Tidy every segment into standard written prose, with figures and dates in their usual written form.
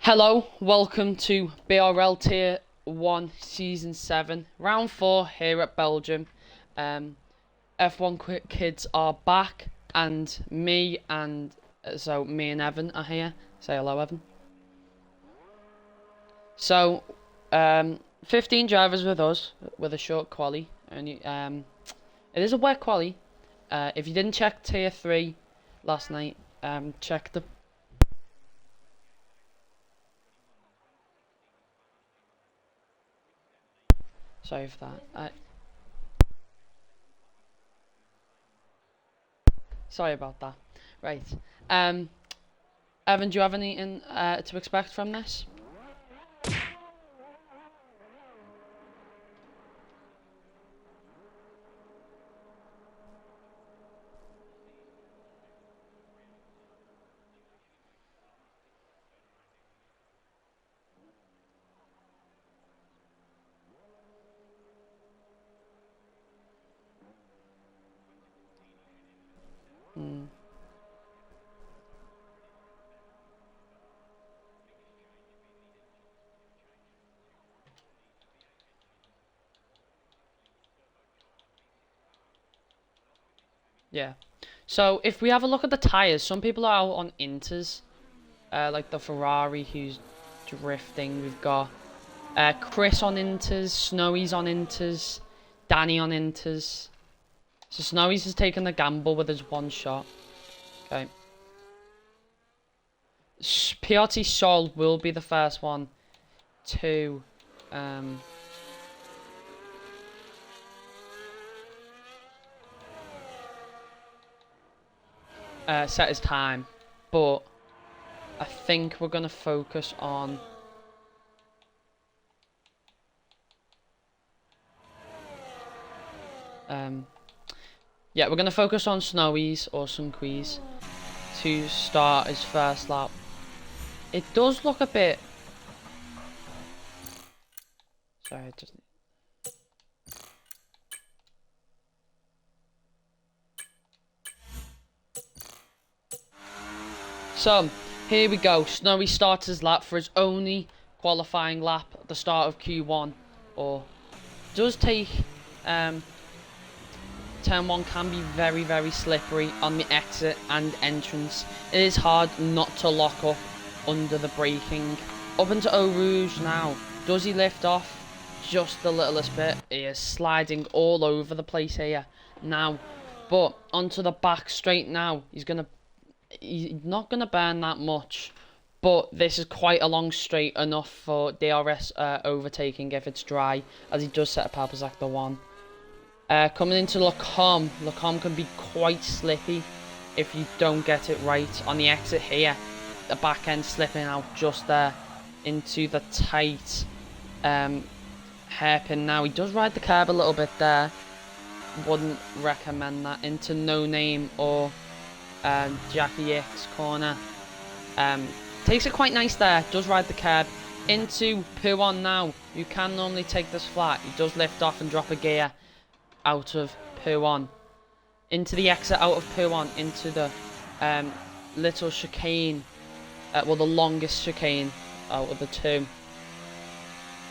Hello, welcome to BRL Tier 1 Season 7, Round 4 here at Belgium. F1 kids are back, and me and Evan are here. Say hello, Evan. So, 15 drivers with us, with a short quali. Only, it is a wet quali. If you didn't check Tier 3 last night, check the... Sorry for that. Sorry about that. Right. Evan, do you have anything to expect from this? Yeah. So if we have a look at the tyres, some people are out on Inters, like the Ferrari who's drifting. We've got Chris on Inters, Snowy's on Inters, Danny on Inters. So Snowy's has taken the gamble with his one shot. Okay. PRT Sol will be the first one to set his time, but I think we're gonna focus on yeah, we're gonna focus on Snowy's or Sunqueeze to start his first lap. It does look a bit... Sorry, it doesn't... So, here we go. Snowy starts his lap for his only qualifying lap at the start of Q1. Or does take... Turn 1 can be very, very slippery on the exit and entrance. It is hard not to lock up under the braking. Up into Eau Rouge now. Does he lift off just the littlest bit? He is sliding all over the place here now. But onto the back straight now. He's not gonna burn that much. But this is quite a long straight, enough for DRS overtaking if it's dry, as he does set a purple sector 1. Coming into Lacombe can be quite slippy if you don't get it right. On the exit here, the back end slipping out just there into the tight hairpin now. He does ride the curb a little bit there. Wouldn't recommend that. Into No Name or Jackie X corner. Takes it quite nice there. Does ride the curb. Into Puon now. You can normally take this flat. He does lift off and drop a gear out of Puon. Into the exit out of Puon. Into the little chicane. Well, the longest chicane out of the two.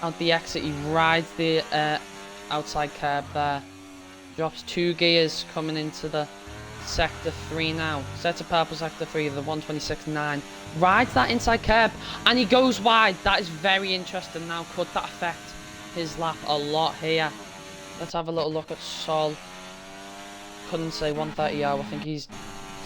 Out the exit, he rides the outside curb there. Drops 2 gears coming into the sector 3 now. Sets a purple sector 3, the 126.9. Rides that inside curb and he goes wide. That is very interesting now. Could that affect his lap a lot here? Let's have a little look at Sol. Couldn't say 130. I think he's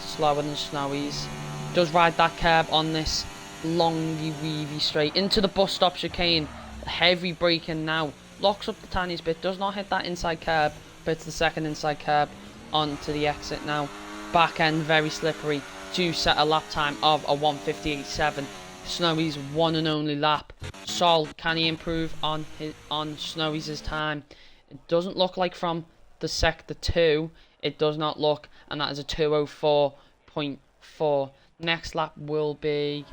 slower than Snowy's. Does ride that curb on this longy weavy straight into the bus stop chicane. Heavy braking now. Locks up the tiniest bit. Does not hit that inside curb, but it's the second inside curb onto the exit now. Back end very slippery to set a lap time of a 1:58.7. Snowy's one and only lap. Sol, can he improve on Snowy's time? It doesn't look like from the sector 2. It does not look, and that is a 2:04.4. Next lap will be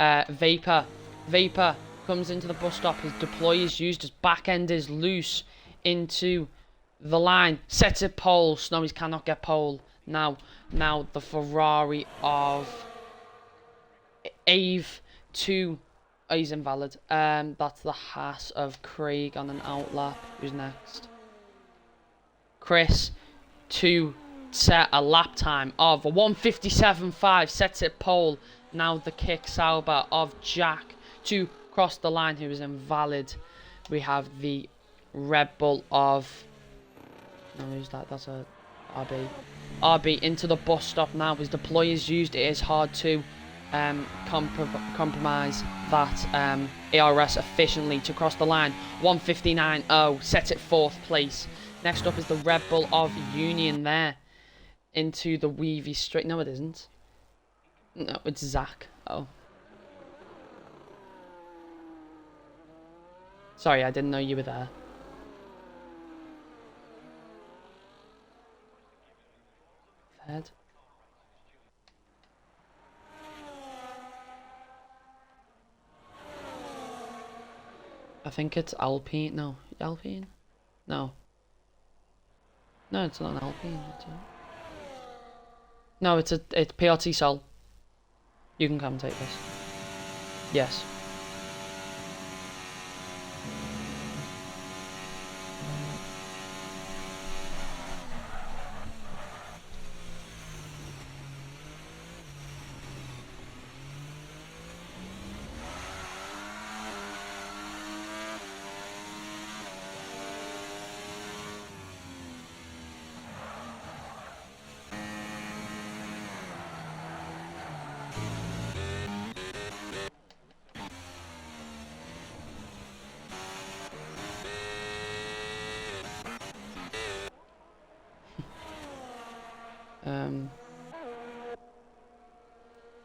Vapor. Vapor comes into the bus stop. His deploy is used. His back end is loose into the line. Sets it pole. Snowy's cannot get pole. Now the Ferrari of Ave to... Oh, he's invalid. That's the Haas of Craig on an outlap. Who's next? Chris to set a lap time of 1:57.5. Sets it pole. Now the kick Sauber of Jack to cross the line, who is invalid. We have the Red Bull of... No, who's that? That's a RB. RB into the bus stop now. His deploy is used. It is hard to compromise that ARS efficiently to cross the line. 1:59.0 sets it 4th place. Next up is the Red Bull of Union there into the Weavy straight. No, it isn't. No, it's Zach. Oh, sorry, I didn't know you were there. Third. I think it's Alpine. No, Alpine? No. No, it's not an Alpine. No, it's PRT Sol. You can commentate this. Yes.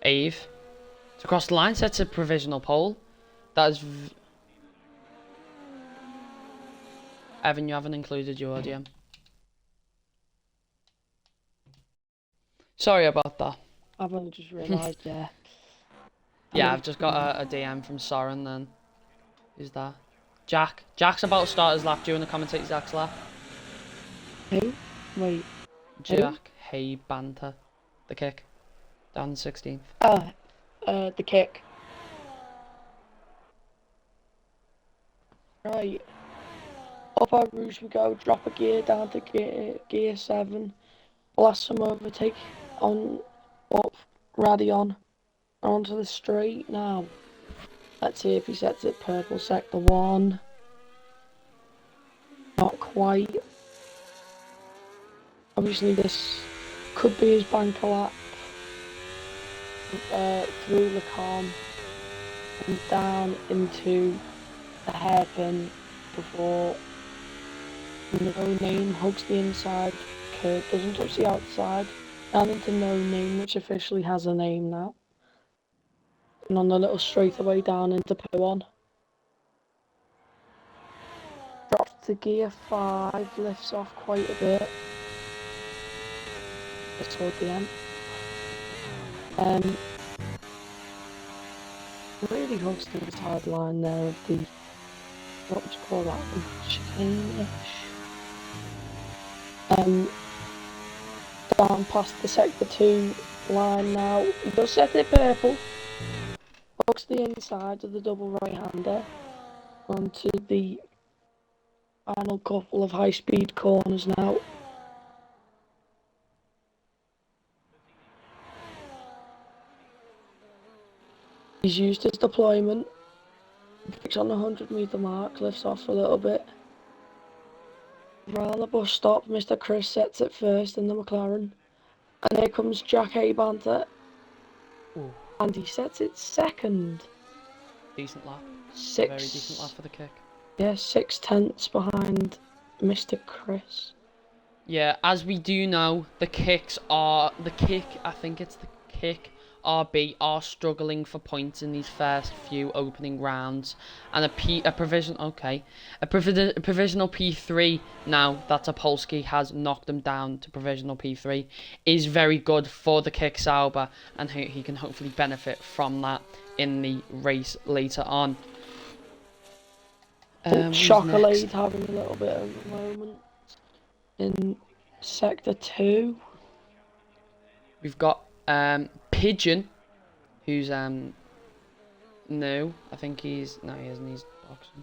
Ave to cross the line, sets a provisional pole. That is Evan, you haven't included your DM. Sorry about that. I've only just realised, yeah. Yeah, I've just got a DM from Soren then. Who's that? Jack. Jack's about to start his lap. Do you want to commentate Zach's lap? Who? Wait. Jack. Hey, banter. The kick. Down 16th. The kick. Right. Up our route we go, drop a gear down to gear 7. Blast some overtake on up Radion onto the straight now. Let's see if he sets it purple sector 1. Not quite. Obviously this could be his banker lap. Through the con and down into the hairpin before No Name hugs the inside curve, doesn't touch the outside, down into No Name, which officially has a name now, and on the little straightaway down into P1. Drops to gear 5, lifts off quite a bit. It's toward the end. Really hugs to the side line there of the, what would you call that, the chicane-ish. Down past the sector 2 line now. He does set it purple. Hugs the inside of the double right-hander onto the final couple of high-speed corners now. He's used his deployment, picks on the 100-metre mark, lifts off a little bit. Around the bus stop, Mr. Chris sets it first in the McLaren. And here comes Jack A. Banter. Ooh. And he sets it second. Decent lap. 6. Very decent lap for the kick. Yeah, 6/10 behind Mr. Chris. Yeah, as we do know, I think it's the kick RB are struggling for points in these first few opening rounds, and a provisional P3 now that Topolsky has knocked them down to provisional P3 is very good for the kick Sauber, and he can hopefully benefit from that in the race later on. Chocolate having a little bit of a moment in sector 2. We've got Pigeon, who's no, I think he's no, he isn't. He's boxing.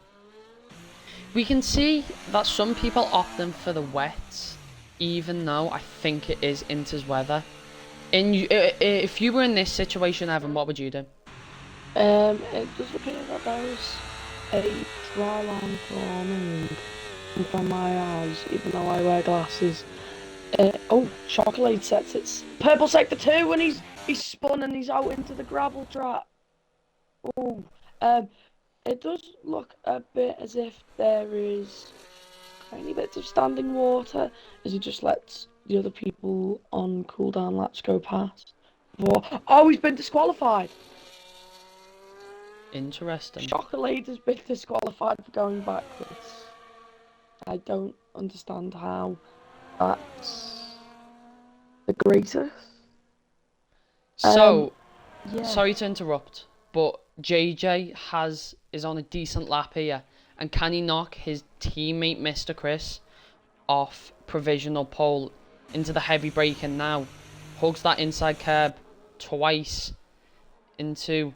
We can see that some people opting for the wets, even though I think it is Inter's weather. If you were in this situation, Evan, what would you do? It does appear that there is a dry line forming in front of my eyes, even though I wear glasses. Oh, Chocolate sets its purple sector 2 and he's spun and he's out into the gravel trap. Oh, it does look a bit as if there is tiny bits of standing water as he just lets the other people on cooldown laps go past. Oh, he's been disqualified. Interesting. Chocolate has been disqualified for going backwards. I don't understand how that's the greatest. So, Yeah. sorry to interrupt, but JJ is on a decent lap here, and can he knock his teammate Mr. Chris off provisional pole into the heavy braking now? Hugs that inside curb twice into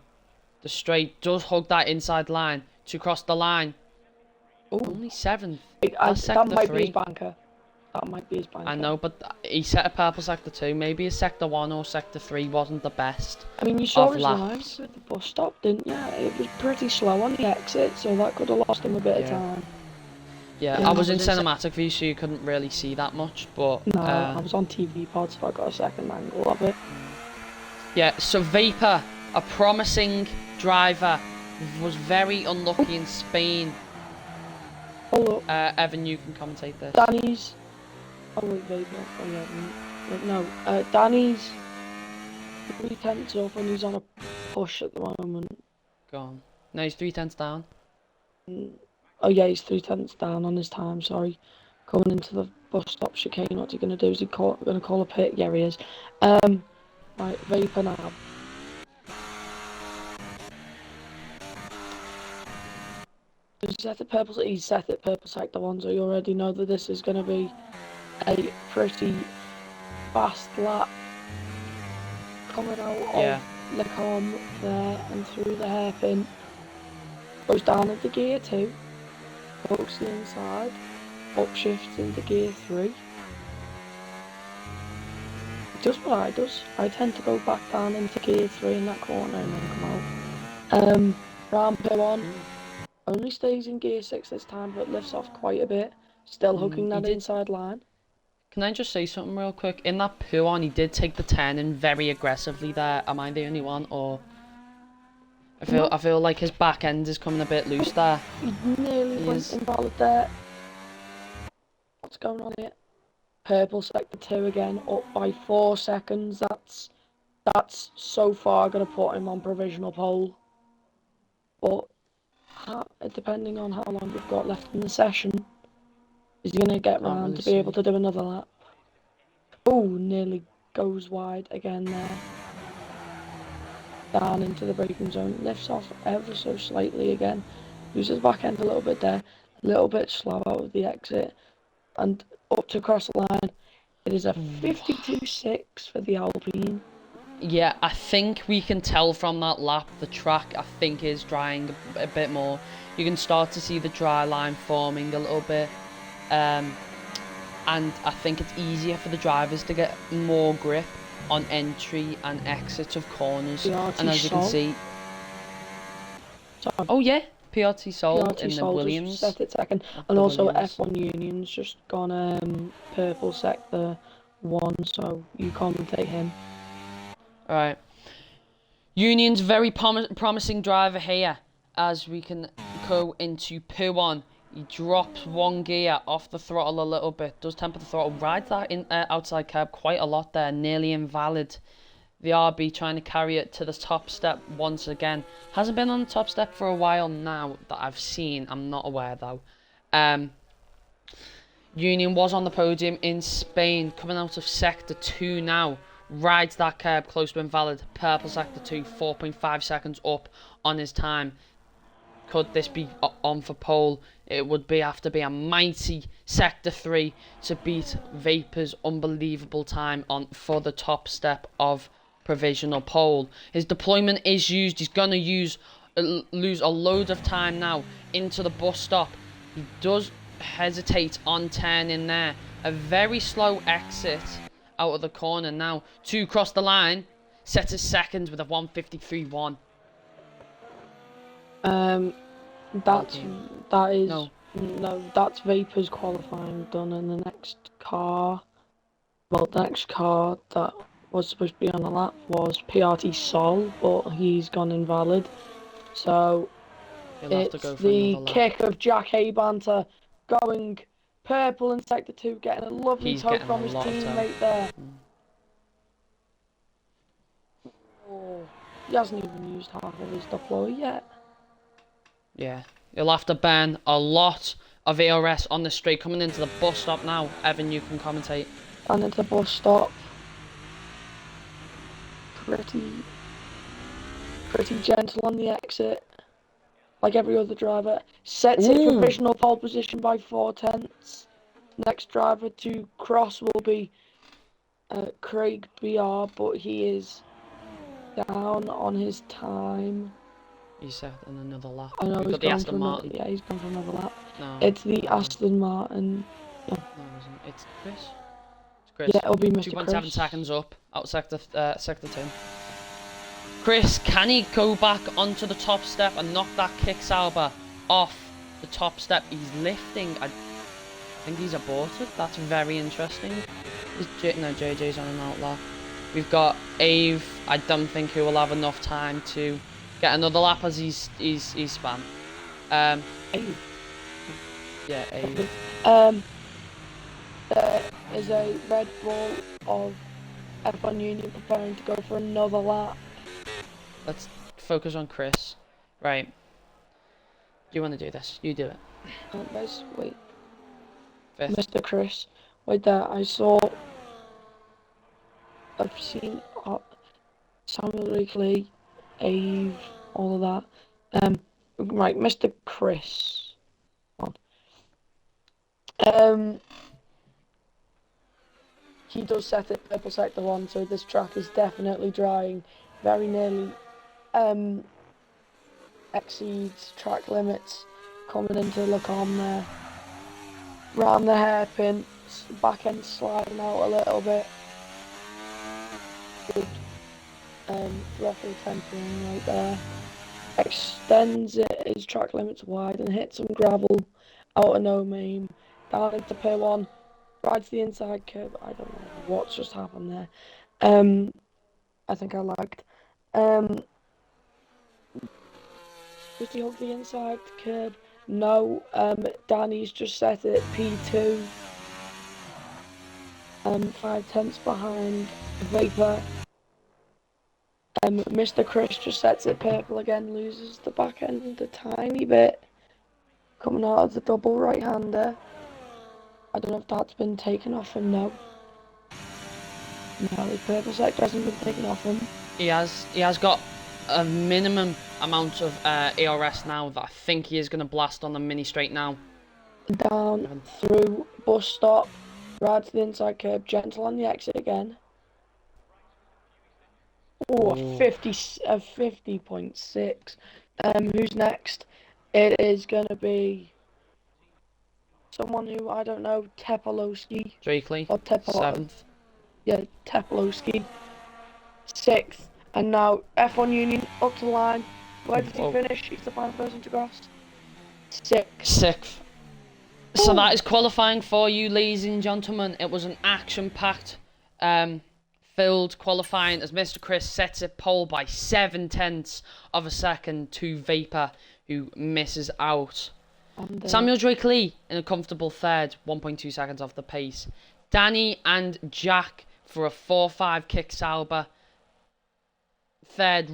the straight, does hug that inside line to cross the line. Ooh. Only 7th. That might be his banker. That might be his banker. I know, but he set a purple sector 2. Maybe his sector 1 or sector 3 wasn't the best. I mean, you saw his laps. lines with the bus stop, didn't you? It was pretty slow on the exit, so that could have lost him a bit of time. Yeah, I was in cinematic view, so you couldn't really see that much, but... No, I was on TV pod, so I got a second angle of it. Yeah, so Vapor, a promising driver, was very unlucky in Spain. Oh, look. Evan, you can commentate this. Danny's... Oh, wait, Vapor. Oh, yeah. No, Danny's 3/10 up and he's on a push at the moment. Go on. No, he's 3/10 down. Oh, yeah, he's 3/10 down on his time, sorry. Coming into the bus stop chicane, what's he going to do? Is he going to call a pit? Yeah, he is. Right, Vapor now. He's set it purple sector 1, so you already know that this is going to be a pretty fast lap. Coming out of Lecom there and through the hairpin. Goes down into gear 2. Pokes the inside. Upshifts into gear 3. Just what I does. I tend to go back down into gear 3 in that corner and then come out. Round P1. Only stays in gear 6 this time, but lifts off quite a bit. Still hooking that inside line. Can I just say something real quick? In that P1, he did take the turn in very aggressively there. Am I the only one, or... I feel like his back end is coming a bit loose there. He nearly went invalid there. What's going on here? Purple sector 2 again, up by 4 seconds. That's so far going to put him on provisional pole. But depending on how long we've got left in the session, is he going to get round to be able to do another lap? Oh, nearly goes wide again there. Down into the braking zone, lifts off ever so slightly again. Uses back end a little bit there, a little bit slow out of the exit, and up to cross the line. It is a 52.6 for the Alpine. Yeah, I think we can tell from that lap the track, I think, is drying a bit more. You can start to see the dry line forming a little bit. And I think it's easier for the drivers to get more grip on entry and exits of corners. And as you can see... Oh yeah, PRT Soul in the Williams. Set it second. And also F1 Union's just gone purple sector 1, so you commentate him. Alright. Union's very promising driver here. As we can go into P1. He drops 1 gear off the throttle a little bit. Does temper the throttle. Rides that outside curb quite a lot there. Nearly invalid. The RB trying to carry it to the top step once again. Hasn't been on the top step for a while now that I've seen. I'm not aware though. Union was on the podium in Spain. Coming out of sector 2 now. Rides that curb close to invalid. Purple sector 2. 4.5 seconds up on his time. could this be on for pole, it would have to be a mighty Sector 3 to beat Vapor's unbelievable time on for the top step of provisional pole. His deployment is used. He's going to lose a load of time now into the bus stop. He does hesitate on turning there. A very slow exit out of the corner now to cross the line. Sets his second with a 1:53.1. That's Vapor's qualifying done, and the next car that was supposed to be on the lap was PRT Sol, but he's gone invalid. So it's the kick of Jack Haybanter going purple in Sector 2, getting a lovely tow from his teammate there. Oh, he hasn't even used half of his deploy yet. Yeah, he'll have to burn a lot of ARS on the straight. Coming into the bus stop now. Evan, you can commentate. And into the bus stop. Pretty gentle on the exit. Like every other driver. Sets it provisional pole position by 4/10. Next driver to cross will be Craig BR, but he is down on his time. He's set on another lap. I know, We've got the Aston Martin. Yeah, he's gone for another lap. No, it's the Aston Martin. No, it isn't. It's Chris. It's Chris. Yeah, it'll be Mr. 2.7 seconds up out sector 2. Chris, can he go back onto the top step and knock that kick Sauber off the top step? He's lifting. I think he's aborted. That's very interesting. JJ's on an outlaw. We've got Ave. I don't think he will have enough time to get another lap as he's spam. Ave. Yeah, Ave. There is a Red Bull of F1 Union preparing to go for another lap. Let's focus on Chris. Right. Do you want to do this? You do it. Wait. Fifth. Mr. Chris. Wait there. I've seen Samuel Wrigley, Ave, all of that. Right, Mr. Chris. He does set it purple sector 1, so this track is definitely drying. Very nearly exceeds track limits. Coming into Lacombe there. Round the hairpin, back end sliding out a little bit. Good throttle tempering right there. Extends his track limits wide and hits some gravel out of no name. Down into Pier 1. Rides the inside curb. I don't know what's just happened there. I think I lagged. Does he hug the inside curb? No. Danny's just set it P2. 5/10 behind Vapor. Mr. Chris just sets it purple again, loses the back end a tiny bit. Coming out of the double right-hander. I don't know if that's been taken off him, no. No, the purple sector hasn't been taken off him. He has got a minimum amount of ARS now that I think he is going to blast on the mini straight now. Down through bus stop, rides the inside curb, gentle on the exit again. Oh, a 50.6. Who's next? It is going to be someone who, I don't know, Tepolowski. Drakely, Or 7th. Yeah, Tepolowski. 6th. And now F1 Union up to the line. Where did he finish? He's the final person to cross. 6th. So that is qualifying for you, ladies and gentlemen. It was an action-packed, filled qualifying as Mr. Chris sets it pole by 7/10 of a second to Vapor, who misses out. Samuel Drake Lee in a comfortable third, 1.2 seconds off the pace. Danny and Jack for a 4-5 kick Sauber. Third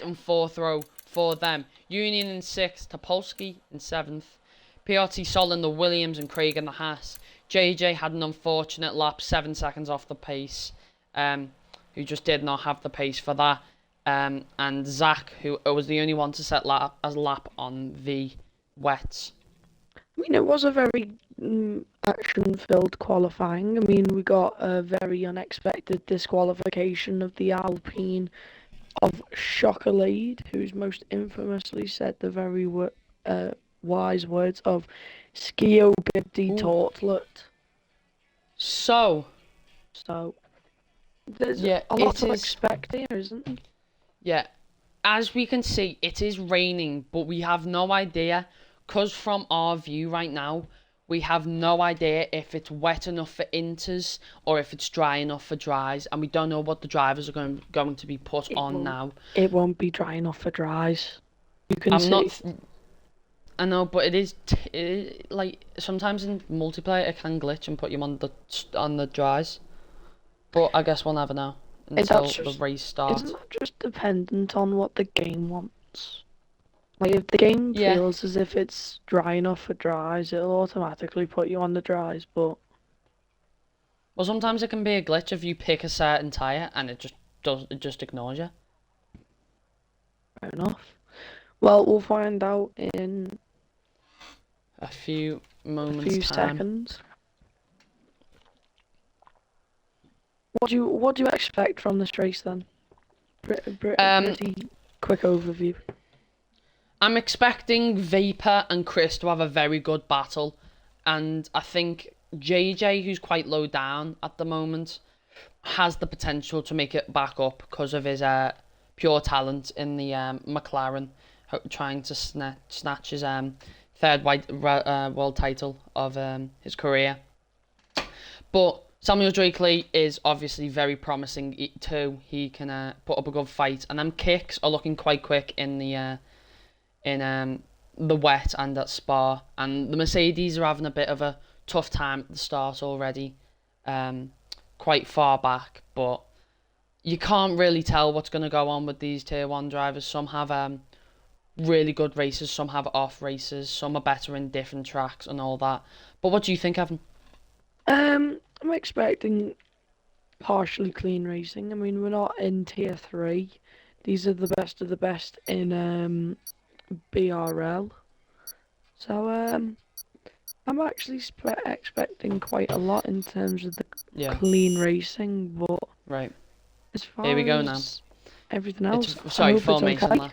and fourth row for them. Union in 6th, Topolsky in 7th. PRT Sol in the Williams and Craig in the Haas. JJ had an unfortunate lap, 7 seconds off the pace, who just did not have the pace for that. and Zach, who was the only one to set lap on the wets. I mean, it was a very action-filled qualifying. I mean, we got a very unexpected disqualification of the Alpine of Chocolade, who's most infamously said the very wise words of Skio Bibdi Ooh. Tortlet. So, So, there's yeah, a lot it to is. expect here, isn't there? Yeah, as we can see, it is raining, but we have no idea, because from our view right now, we have no idea if it's wet enough for inters or if it's dry enough for dries, and we don't know what the drivers are going to be put on now. It won't be dry enough for dries. You can I'm see. not. I know, but like sometimes in multiplayer it can glitch and put you on the dries. But I guess we'll never know until the race starts. Isn't that just dependent on what the game wants? Like, if the game Yeah. feels as if it's dry enough for dries, it'll automatically put you on the dries, but... Well, sometimes it can be a glitch if you pick a certain tyre and it just ignores you. Fair enough. Well, we'll find out in A few a moments few time. seconds. What do you expect from this race then? Pretty quick overview. I'm expecting Vapor and Chris to have a very good battle, and I think JJ, who's quite low down at the moment, has the potential to make it back up because of his pure talent in the McLaren, trying to snatch his third world title of his career. But Samuel Drakeley is obviously very promising too. He can put up a good fight, and them kicks are looking quite quick in the wet and at Spa. And the Mercedes are having a bit of a tough time at the start already, quite far back. But you can't really tell what's going to go on with these Tier 1 drivers. Some have really good races, some have off races, some are better in different tracks and all that. But what do you think, Evan? I'm expecting partially clean racing. I mean, we're not in Tier 3. These are the best of the best in BRL. So, I'm actually expecting quite a lot in terms of the clean racing, but Right. as far Here we go now. as everything else, Sorry, I hope formation it's okay. lap.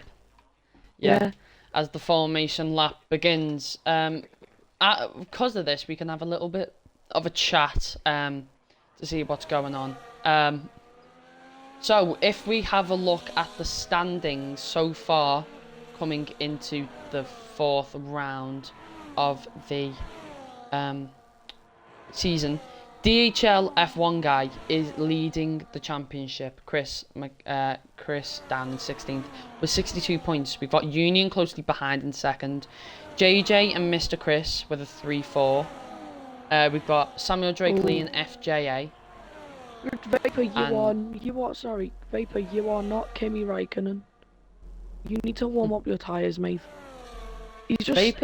Yeah. As the formation lap begins, because of this, we can have a little bit of a chat to see what's going on. So if we have a look at the standings so far, coming into the fourth round of the season, DHL F1 guy is leading the championship. Chris down in 16th with 62 points. We've got Union closely behind in second. JJ and Mr. Chris with a 3-4. We've got Samuel Drakeley and FJA. Vapor, Vapor, you are not Kimi Raikkonen. You need to warm up your tyres, mate. He's just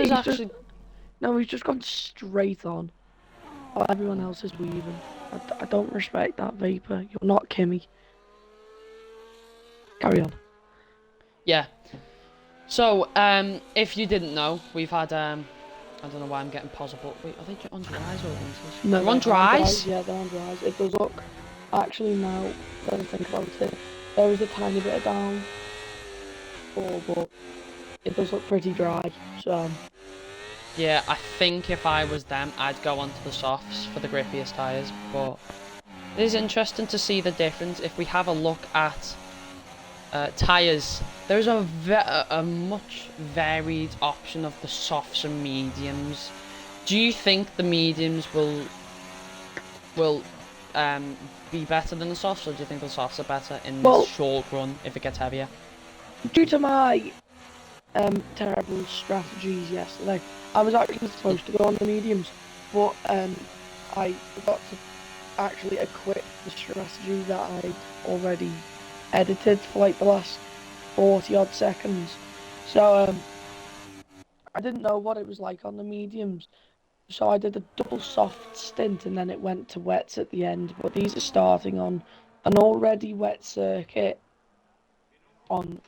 gone straight on. While everyone else is weaving. I don't respect that, Vapor. You're not Kimi. Carry on. Yeah. So, if you didn't know, we've had I don't know why I'm getting possible. Wait, are they on dries or inters? No, they're on dries? Yeah, they're on dries. It does look... Actually, now, that I think about it, there is a tiny bit of down. But it does look pretty dry, so... Yeah, I think if I was them, I'd go onto the softs for the grippiest tyres, but it is interesting to see the difference. If we have a look at tyres, there's a much varied option of the softs and mediums. Do you think the mediums will be better than the softs, or do you think the softs are better in the short run if it gets heavier? Due to my terrible strategies yesterday, I was actually supposed to go on the mediums, but I forgot to actually equip the strategy that I'd already edited for like the last 40 odd seconds. So I didn't know what it was like on the mediums, so I did a double soft stint and then it went to wets at the end. But these are starting on an already wet circuit, on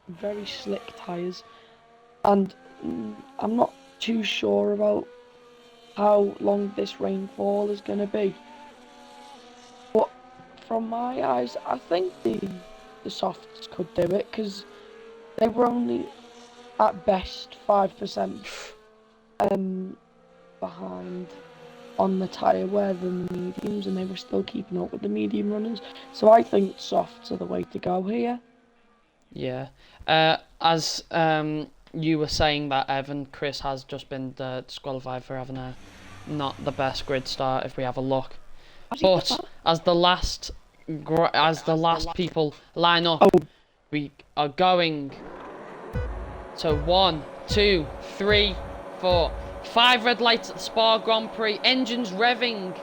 very slick tyres, and I'm not too sure about how long this rainfall is going to be. But from my eyes, I think the softs could do it, because they were only at best 5% behind on the tyre wear than the mediums, and they were still keeping up with the medium runners. So I think softs are the way to go here. Yeah. As you were saying that, Evan, Chris has just been disqualified for having a not the best grid start if we have a look. But as the last people line up, we are going to 1, 2, 3, 4, 5 red lights at the Spa Grand Prix. Engines revving.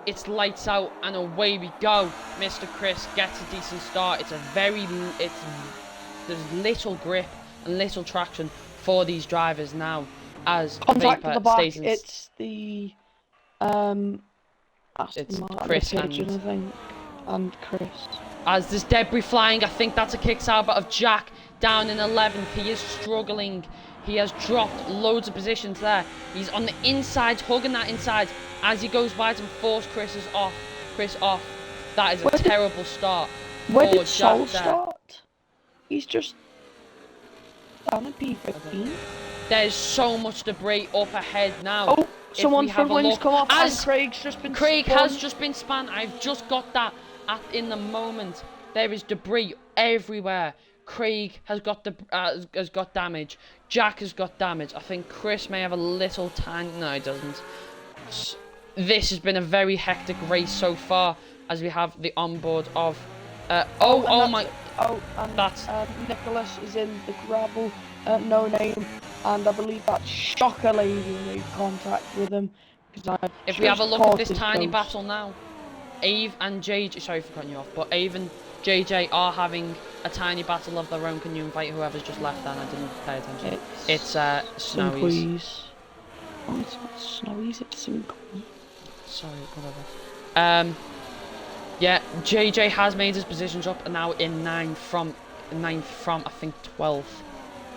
It's lights out and away we go. Mr. Chris gets a decent start. There's little grip and little traction for these drivers now. As Contact Vapor at the back. stays in. It's the It's Martin Chris Pigeon, I think, and Chris. As there's debris flying, I think that's a kick-out of Jack down in 11th. He is struggling. He has dropped loads of positions there. He's on the inside, hugging that inside as he goes wide and force Chris off. That is a terrible start. Where did Sol start? He's just down at P15. There's so much debris up ahead now. Oh, someone front wings come off, and Craig has just been spun. I've just got that in the moment. There is debris everywhere. Craig has got damage. Jack has got damage. I think Chris may have a little tiny. No, he doesn't. This has been a very hectic race so far, as we have the onboard of. Nicholas is in the gravel. No name, and I believe that Shocker Lady made contact with him. If we have a look at this tiny battle now, Ave and JJ, sorry for cutting you off, but Ave and JJ are having a tiny battle of their own. Can you invite whoever's just left then? I didn't pay attention. It's Snowies. Oh, it's not Snowies, it's Sinquees. Sorry, whatever. Yeah, JJ has made his positions up and now in 9th from I think 12th.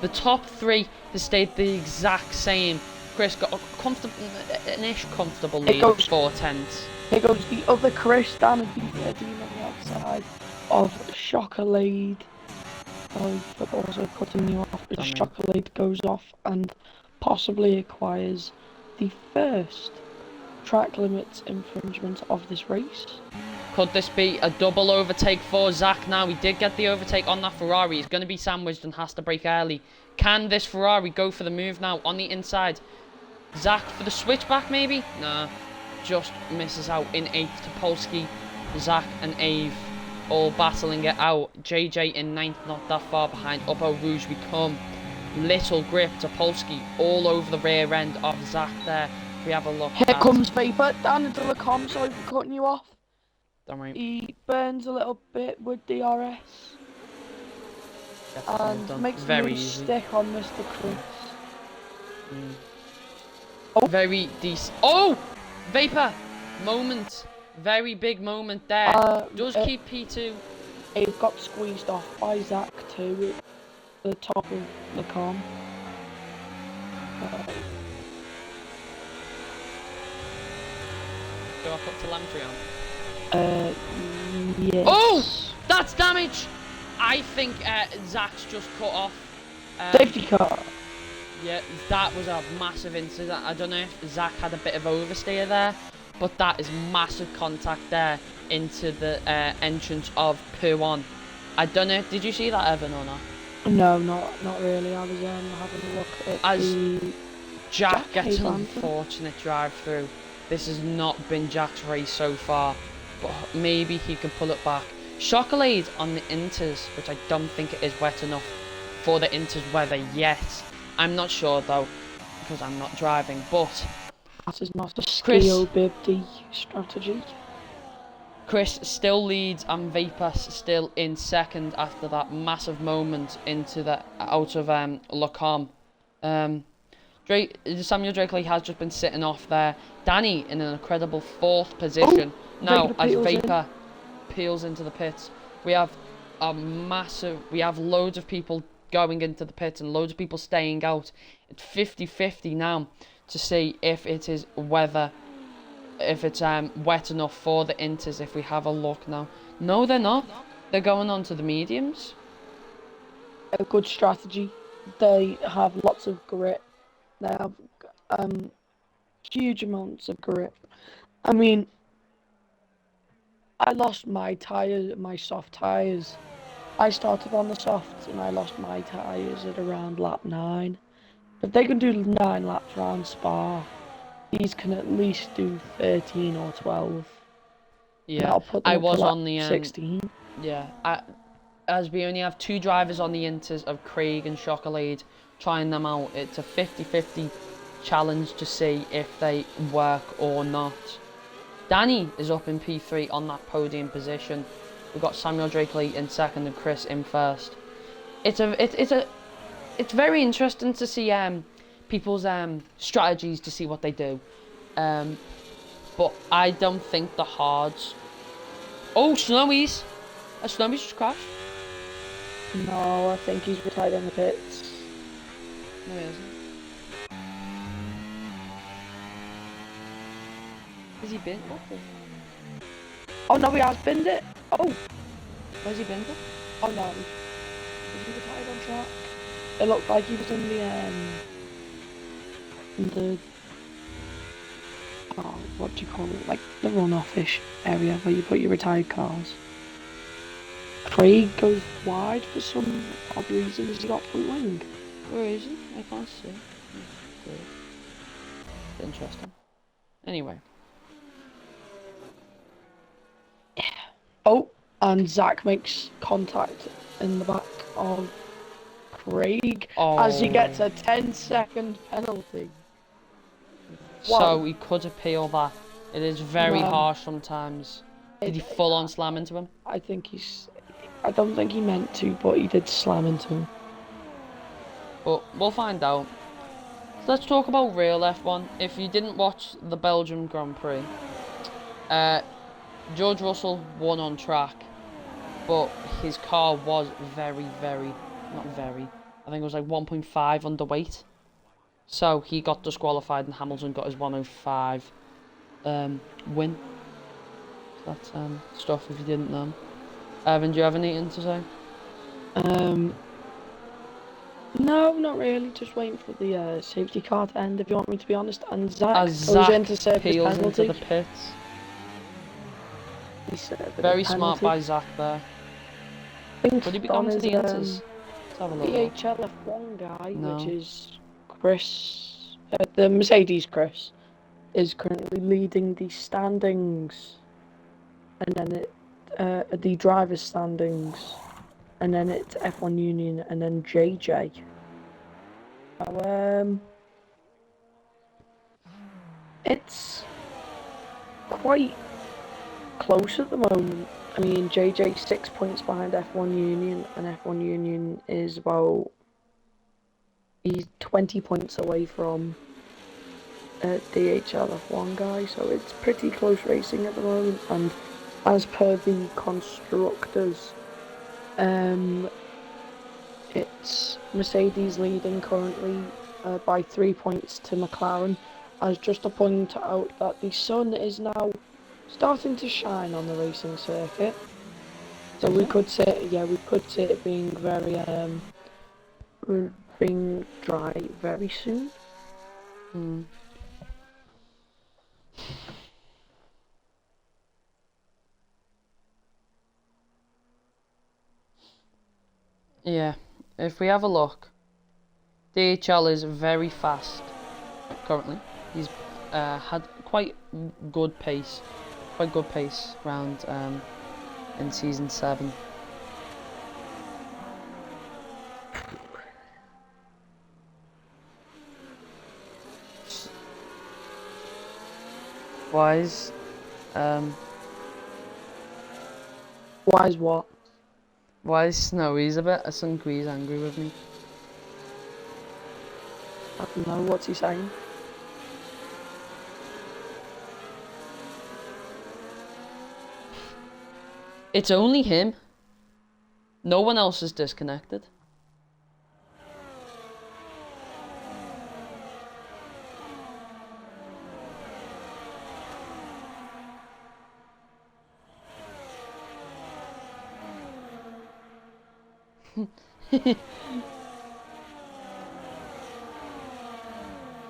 The top 3 has stayed the exact same. Chris got a comfortable lead of 4/10. Here goes the other Chris down at P13 on the outside of Chocolade. But also cutting you off, but Chocolade goes off and possibly acquires the first track limits infringement of this race. Could this be a double overtake for Zach now? He did get the overtake on that Ferrari. He's going to be sandwiched and has to brake early. Can this Ferrari go for the move now on the inside? Zach for the switchback maybe? Nah, just misses out in 8th. Topolsky, Zach and Ave all battling it out. JJ in 9th, not that far behind. Up Eau Rouge we come. Little grip. Topolsky all over the rear end of Zach there. If we have a look. Here comes Vapor down into the com, sorry for cutting you off. Don't worry. He burns a little bit with DRS. And makes very a stick on Mr. Chris. Oh. Very decent. Oh! Vapor! Moment. Very big moment there. Does keep P2. It got squeezed off by Zach too at the top of the com. Do I put telemetry on? Yes. Oh! That's damage! I think Zach's just cut off. Safety car. Yeah, that was a massive incident. I don't know if Zach had a bit of oversteer there, but that is massive contact there into the entrance of P1. I don't know, did you see that, Evan, or not? No, not really. I was having a look at as Jack gets an unfortunate drive through. This has not been Jack's race so far, but maybe he can pull it back. Chocolade on the Inters, which I don't think it is wet enough for the Inters weather yet. I'm not sure though, because I'm not driving, but that is not a skill bibdy strategy. Chris still leads and Vapor still in 2nd after that massive moment into the out of Lacombe. Samuel Drakeley has just been sitting off there. Danny in an incredible 4th position. Now as Vapor peels into the pits, we have a massive. We have loads of people going into the pits and loads of people staying out. It's 50-50 now to see if it is weather, if it's wet enough for the inters. If we have a look now, no, they're not. They're going on to the mediums. A good strategy. They have lots of grip. They have huge amounts of grip. I mean, I lost my tyres, my soft tyres. I started on the softs and I lost my tyres at around lap 9. If they can do 9 laps around Spa, these can at least do 13 or 12. Yeah, that'll put them I up was to lap on the 16. Yeah, as we only have 2 drivers on the inters of Craig and Chocolade, trying them out. It's a 50-50 challenge to see if they work or not. Danny is up in P3 on that podium position. We've got Samuel Drakeley in second and Chris in first. It's very interesting to see people's strategies, to see what they do. But I don't think the hards. Oh, Snowy's! Snowy's just crashed. No, I think he's retired in the pits. No, he isn't. Has he been? Oh no, he has binned it. Oh, Where's he been? oh no, is he retired on track? It looked like he was in the oh, what do you call it? Like the runoff-ish area where you put your retired cars. Craig goes wide for some odd reason. Has he got front wing? Where is he? I can't see. Interesting. Anyway. Oh, and Zach makes contact in the back of Craig as he gets a 10-second penalty. So Wow. he could appeal that. It is very harsh sometimes. Did he full on slam into him? I don't think he meant to, but he did slam into him. But we'll find out. So let's talk about real F1. If you didn't watch the Belgium Grand Prix, George Russell won on track, but his car was not very, I think it was like 1.5 underweight. So he got disqualified and Hamilton got his 105 win. So that's stuff if you didn't know. Evan, do you have anything to say? No, not really. Just waiting for the safety car to end, if you want me to be honest. And Zach As goes Zach in to serve his peels penalty. into the pits. Very smart by Zach there. Would he be going to the Inters? Let's have a look. BHL F1 guy, No. which is Chris, the Mercedes Chris, is currently leading the standings, and then the drivers' standings, and then it's F1 Union, and then JJ. So, it's quite close at the moment. I mean, JJ's 6 points behind F1 Union, and F1 Union is he's 20 points away from DHL F1 guy, so it's pretty close racing at the moment. And as per the constructors, it's Mercedes leading currently by 3 points to McLaren, as just to point out that the sun is now starting to shine on the racing circuit. So we could say it being being dry very soon. Yeah, if we have a look, DHL is very fast currently. He's had quite good pace round in season 7. Wise, Wise what? why is Snowy's a bit? I think he's angry with me. I don't know, what's he saying? It's only him. No one else is disconnected.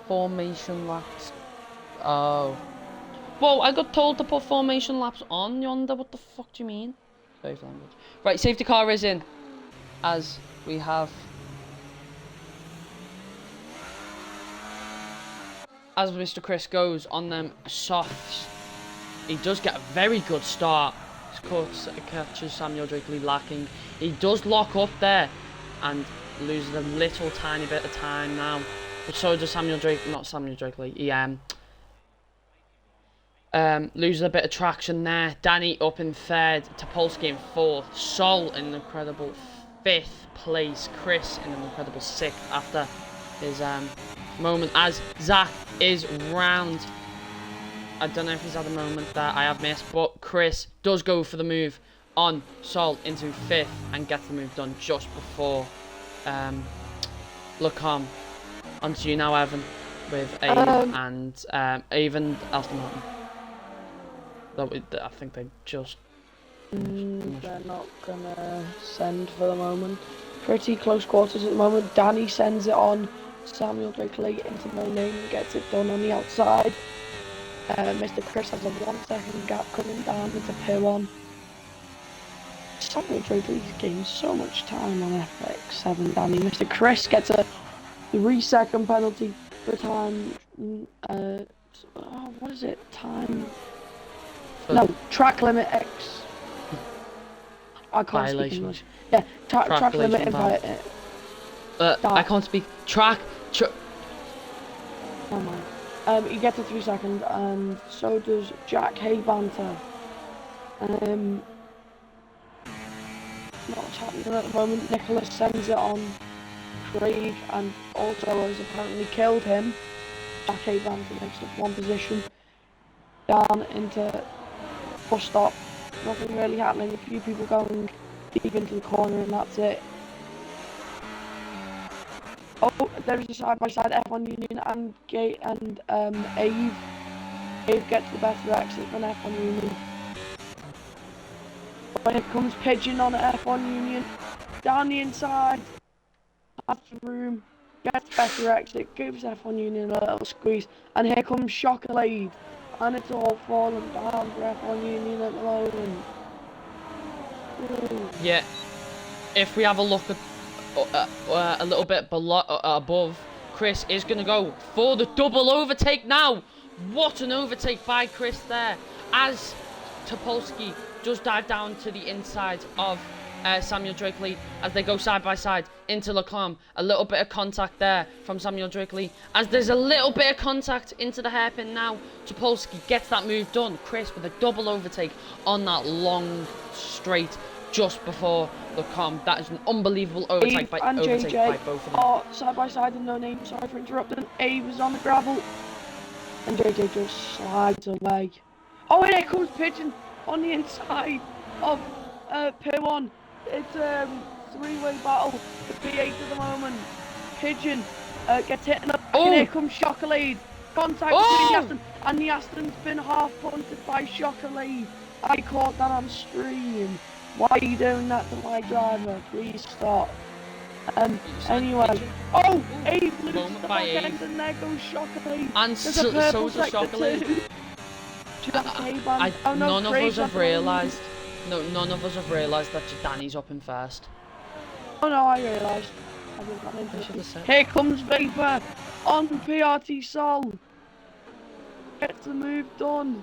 Formation laps. Oh. Whoa, I got told to put formation laps on yonder. What the fuck do you mean? Safe language. Right, safety car is in. As we have... As Mr. Chris goes on them softs, he does get a very good start. Catches Samuel Drakeley lacking. He does lock up there and loses a little tiny bit of time now. But so does Samuel Drake, not Samuel Drakeley. He loses a bit of traction there. Danny up in third, Topolsky in fourth, Sol in an incredible fifth place, Chris in an incredible sixth after his moment as Zach is round. I don't know if he's had a moment that I have missed, but Chris does go for the move on Sol into fifth and gets the move done just before Lacombe. On to you now, Evan, with Abe and Avon Aston Martin. I think they just... they're not gonna send for the moment. Pretty close quarters at the moment. Danny sends it on. Samuel Drakeley into No Name and gets it done on the outside. Mr. Chris has a 1 second gap coming down into P1. Samuel Drakeley's gained so much time on FX7 Danny. Mr. Chris gets a 3 second penalty for time. What is it? Time. No, track limit X. I can't speak English. Yeah, track limit invite. I can't speak. Oh my. He gets a 3 second, and so does Jack Haybanter. Not happening at the moment. Nicholas sends it on Craig, and also has apparently killed him. Jack Haybanter makes up one position. Down into bus stop. Nothing really happening. A few people going deep into the corner, and that's it. Oh, there's a side-by-side F1 Union and Gate and Ave. Ave gets the better exit from F1 Union. But here comes Pigeon on F1 Union. Down the inside. Has the room. Gets better exit. Gives F1 Union a little squeeze. And here comes Chocolade. And it's all falling down for F1 Union at the moment. Ooh. Yeah. If we have a look at a little bit below, above, Chris is going to go for the double overtake now. What an overtake by Chris there, as Topolsky does dive down to the inside of Samuel Drakeley as they go side by side into Lacombe. A little bit of contact there from Samuel Drakeley as there's a little bit of contact into the hairpin now. Topolsky gets that move done. Chris with a double overtake on that long straight just before Lacombe. That is an unbelievable overtake by both of them. Oh, side by side and No Name. Sorry for interrupting. Abe is on the gravel, and JJ just slides away. Oh, and here comes Pigeon on the inside of P1. It's a three-way battle. The P8 at the moment. Pigeon gets hit in the back, and here comes Chocolade. Contact between the Aston, and the Aston's been half punted by Chocolade. I caught that on stream. Why are you doing that to my driver? Please stop. Anyway. Oh! Abe loses the back end, and there goes Chocolade. And so does Chocolade. None of us have realised. No, none of us have realised that Danny's up in first. Oh no, I realised. Here comes Vapor on PRT Sol. Gets the move done.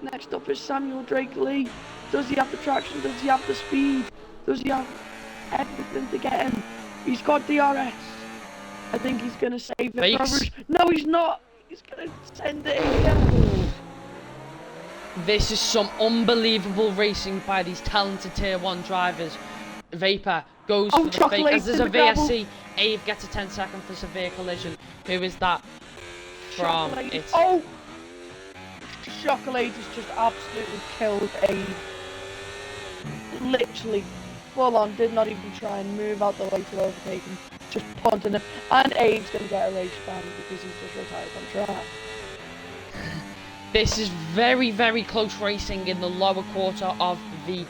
Next up is Samuel Drakeley. Does he have the traction? Does he have the speed? Does he have everything to get him? He's got DRS. I think he's going to save it. No, he's not. He's going to send it again. This is some unbelievable racing by these talented Tier 1 drivers. Vapor goes for the fake as there's a VSC. Ave gets a 10-second for severe collision. Who is that from? It's Chocolate has just absolutely killed Ave. Literally full on, did not even try and move out the way to overtake him. Just punting him. And Abe's going to get a race ban because he's just retired from track. This is very, very close racing in the lower quarter of the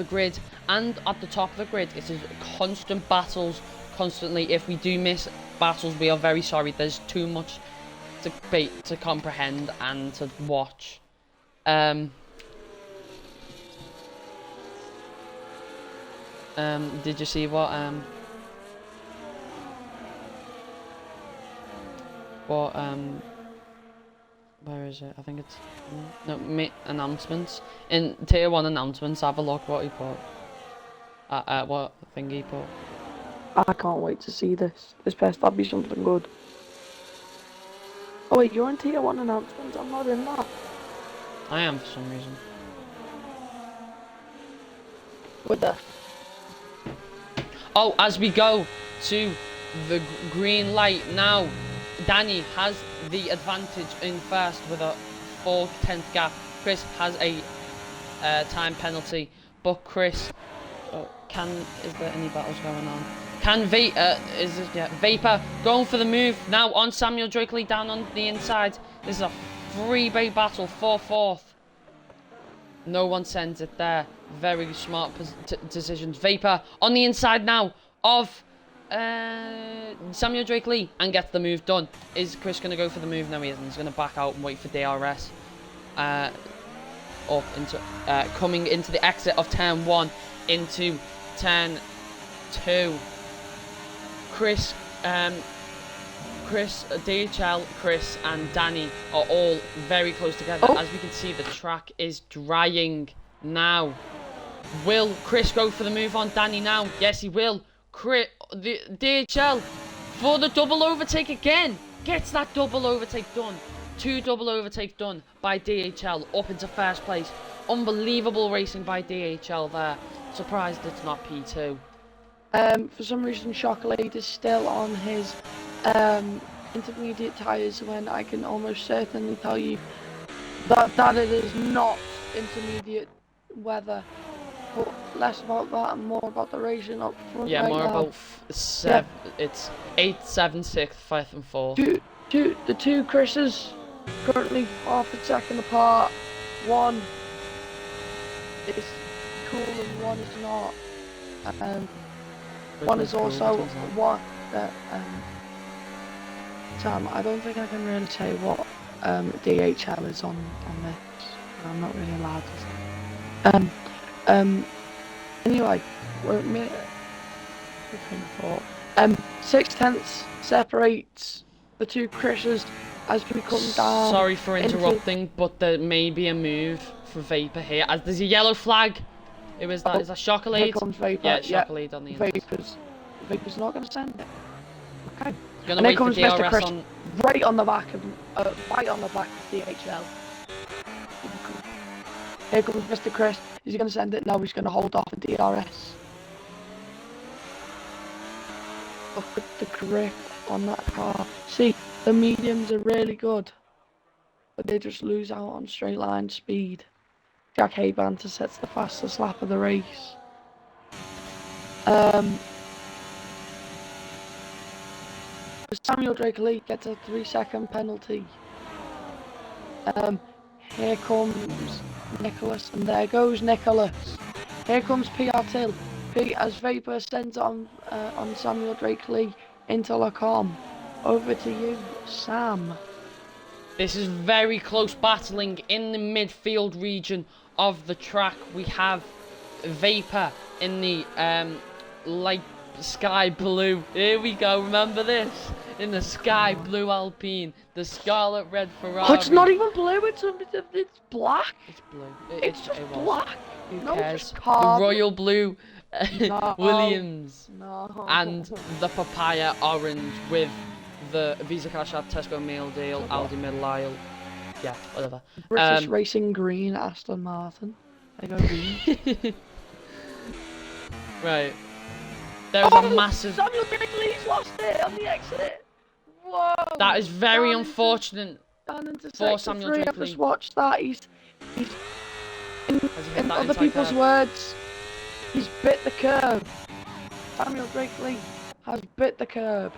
grid, and at the top of the grid. It is constant battles, constantly. If we do miss battles, we are very sorry. There's too much to comprehend and to watch. Did you see what where is it? I think it's no announcements. In tier 1 announcements, have a look what he put. What thing he put. I can't wait to see this. This best that'd be something good. Oh wait, you're in tier 1 announcements. I'm not in that. I am for some reason. With the. Oh, as we go to the green light now, Danny has the advantage in first with a 4/10 gap. Chris has a time penalty, but Chris, is there any battles going on? Vapor going for the move now on Samuel Drakeley down on the inside. This is a three-way battle for fourth. No one sends it there. Very smart decisions. Vapor on the inside now of Samuel Drakeley and gets the move done. Is Chris going to go for the move? No, he isn't. He's going to back out and wait for DRS. Up into coming into the exit of turn 1 into turn 2. Chris, DHL, Chris and Danny are all very close together. Oh. As we can see, the track is drying now. Will Chris go for the move on Danny now? Yes, he will. The DHL for the double overtake again. Gets that double overtake done. 2 double overtake done by DHL up into first place. Unbelievable racing by DHL there. Surprised it's not P2. For some reason, Chocolate is still on his intermediate tyres when I can almost certainly tell you that it is not intermediate weather. But less about that and more about the racing up front. Yeah, right more now. about it's 8, 7, 6, 5 and 4. The two Chris's currently half a second apart. One is cool and one is not. One is also what Sam, I don't think I can really say what DHL is on this. I'm not really allowed to say. Anyway, we're at minute 6/10 separates the two Chris's as we come down. Sorry for interrupting, but there may be a move for Vapor here. As there's a yellow flag. It was that. Is that Chocolate? Here comes Vapor. Yeah, Chocolate on the inside. Vapor's not going to send it. Okay. Gonna And wait here comes for Mr. DRS Chris, on. right on the back of DHL. Here comes Mr. Chris. Is he going to send it? No, he's going to hold off at DRS. Look at the grip on that car. See, the mediums are really good, but they just lose out on straight line speed. Jack Haybanter sets the fastest lap of the race. Samuel Drakeley gets a 3-second penalty. Here comes Nicholas, and there goes Nicholas. Here comes PR Till. As Vapor sends on Samuel Drakeley into Lacombe. Over to you, Sam. This is very close battling in the midfield region of the track. We have Vapor in the light sky blue. Here we go. Remember this? In the sky blue Alpine, the scarlet red Ferrari. Oh, it's not even blue. It's black. It's blue. It's just black. Who No, cares? just The carbon. royal blue No. Williams No. and the papaya orange with the Visa Cash App, Tesco Meal Deal, Aldi Middle Aisle. Yeah, whatever. British Racing Green Aston Martin. They go green. Right. There's a massive. Samuel Drakeley's lost it on the exit. Whoa. That is very unfortunate Down into for sector Samuel 3. I've Drakeley. just watched that. He's Has he hit in that other inside people's curve? words, He's bit the curb. Samuel Drakeley has bit the curb.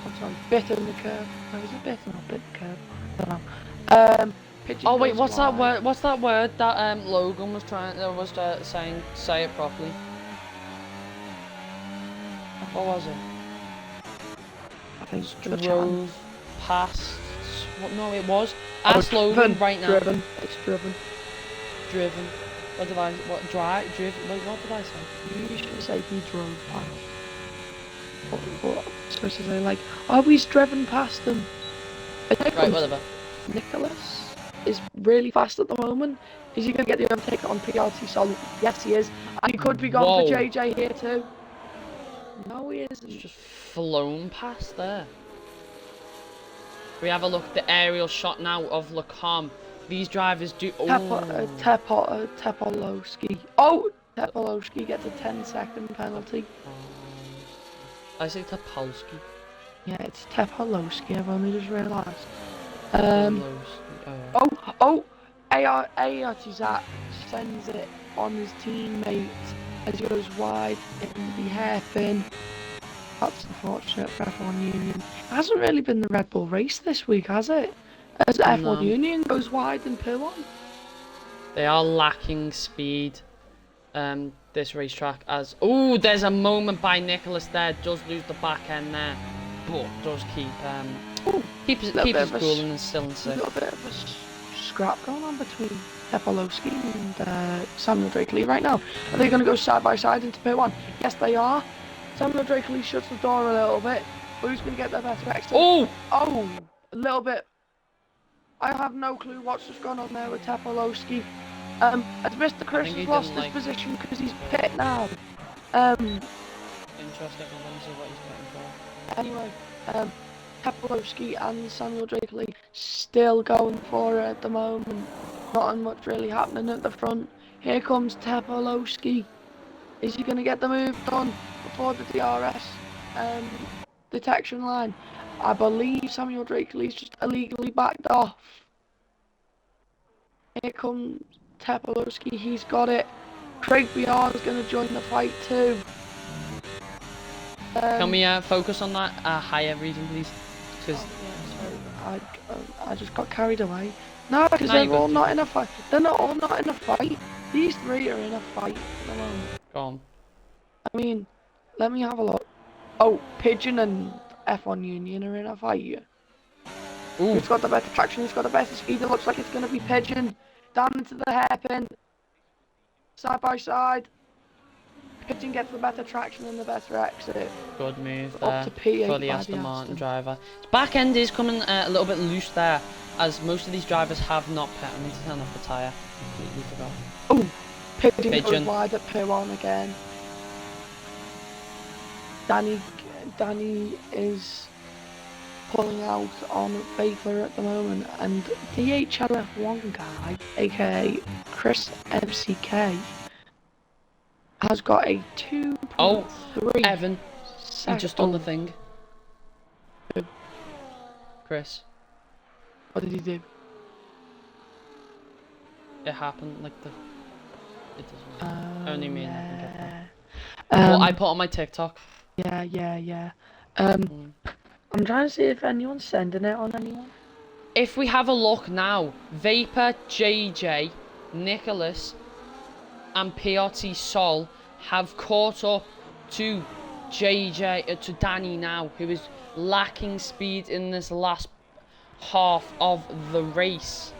I'm sorry, bitten the curb. No, is it bitten or bit the curb? I don't know. Pigeon Oh wait, goes what's that wide. word? What's that word that Logan was saying? Say it properly. What was it? I think Drove past. What? No, it was. Ask Logan right now. Driven. It's driven. Driven. What did I? What? Drive? Driven? Like, what did I say? You should say he drove past. What I'm supposed to say, like, oh, he's driven past them. Right, whatever. Nicholas is really fast at the moment. Is he going to get the overtake on PRT Sol? Yes, he is. And he could be gone for JJ here too. No, he isn't. It's just flown past there. We have a look at the aerial shot now of Lacombe. These drivers do. Tepolowski. Oh, Tepolowski gets a 10-second penalty. I say Topolsky. Yeah, it's Tepolowski. I've only just realised. Ayatizat sends it on his teammate as he goes wide in the hairpin. That's unfortunate for F1 Union. It hasn't really been the Red Bull race this week, has it? As F1 Union goes wide in P1. They are lacking speed. This racetrack as there's a moment by Nicholas there, does lose the back end there, but does keep his cool and still in sixth. A little bit of a scrap going on between Tepolowski and Samuel Drakeley right now. Are they going to go side by side into P1? Yes, they are. Samuel Drakeley shuts the door a little bit, but who's going to get their better exit? Oh, a little bit. I have no clue what's just gone on there with Tepolowski. As Mr. Chris has lost his position because he's pit now. Interesting. I want to see what he's pitting for. Anyway, Tepolowski and Samuel Drakeley still going for it at the moment. Not much really happening at the front. Here comes Tepolowski. Is he going to get the move done before the DRS detection line? I believe Samuel Drakeley's just illegally backed off. Here comes Tepolowski, he's got it. Craig BR is going to join the fight too. Can we focus on that higher region, please? Because I just got carried away. No, because they're all not in a fight. They're not all not in a fight. These three are in a fight at the moment. Go on. I mean, let me have a look. Oh, Pigeon and F1 Union are in a fight. Who's got the better traction? Who's got the better speed? It looks like it's going to be Pigeon. Down into the hairpin. Side by side. Pigeon gets the better traction and the better exit. Good move there up to P8 for the Aston Martin driver. His back end is coming a little bit loose there, as most of these drivers have not pit. I need to turn off the tyre. Completely forgot. Oh, Pigeon goes wide at P1 again. Danny is pulling out on Vapor at the moment, and DHLF1 guy, aka Chris MCK, has got a 2.3. Evan, he just done the thing. Who? Chris. What did he do? It happened, like the. It doesn't. Only me and I can get that. Well, I put on my TikTok. Yeah. I'm trying to see if anyone's sending it on anyone. If we have a look now, Vapor, JJ, Nicholas, and PRT Sol have caught up to to Danny now, who is lacking speed in this last half of the race.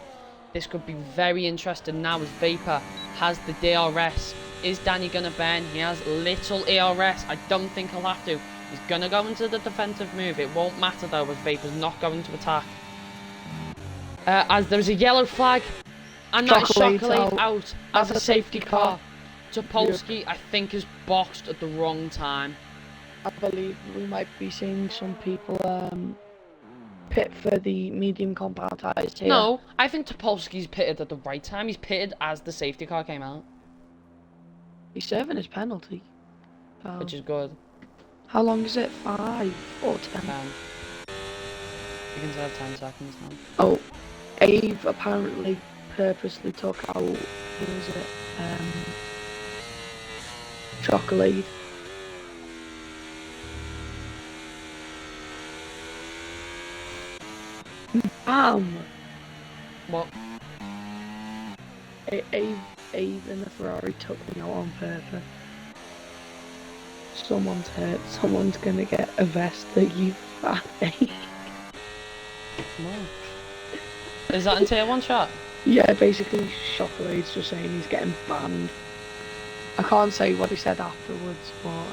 This could be very interesting now as Vapor has the DRS. Is Danny gonna burn? He has little ERS. I don't think he'll have to. He's gonna go into the defensive move. It won't matter though, as Vapor's not going to attack. As there's a yellow flag, and that Chocolate out as a safety car. Topolsky, I think, is boxed at the wrong time. I believe we might be seeing some people pit for the medium compound tyres here. No, I think Topolsky's pitted at the right time. He's pitted as the safety car came out. He's serving his penalty. Which is good. How long is it? 5 or 10? 10. You can serve 10 seconds now. Oh, Ave apparently purposely took out, who was it? chocolate. Bam! What? Abe in the Ferrari took me out on purpose. Someone's hurt. Someone's gonna get a Vesta, you fat Abe. No. Is that in tier 1 shot? Yeah, basically, Chocolate's just saying he's getting banned. I can't say what he said afterwards, but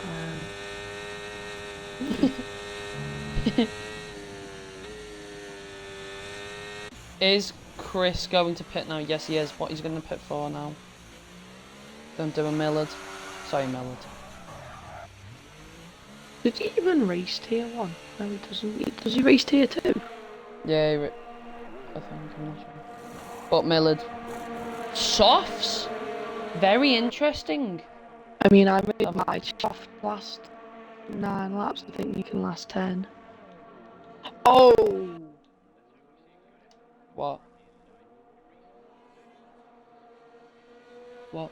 Is Chris going to pit now? Yes, he is. What he's going to pit for now? Going to do a Millard. Sorry, Millard. did he even race tier 1? No, he doesn't. Does he race tier 2? Yeah, I think, I'm not sure. But Millard. Softs? Very interesting. I mean, I made my off last 9 laps. I think you can last 10. Oh! What? What?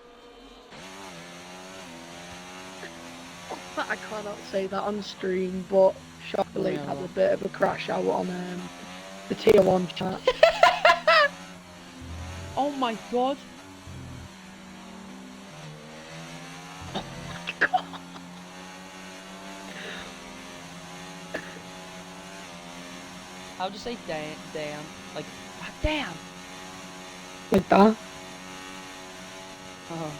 I cannot say that on stream, but Chocolate had a bit of a crash out on the tier 1 chat. Oh my god. How would you say damn? Like, damn! Like that? Oh.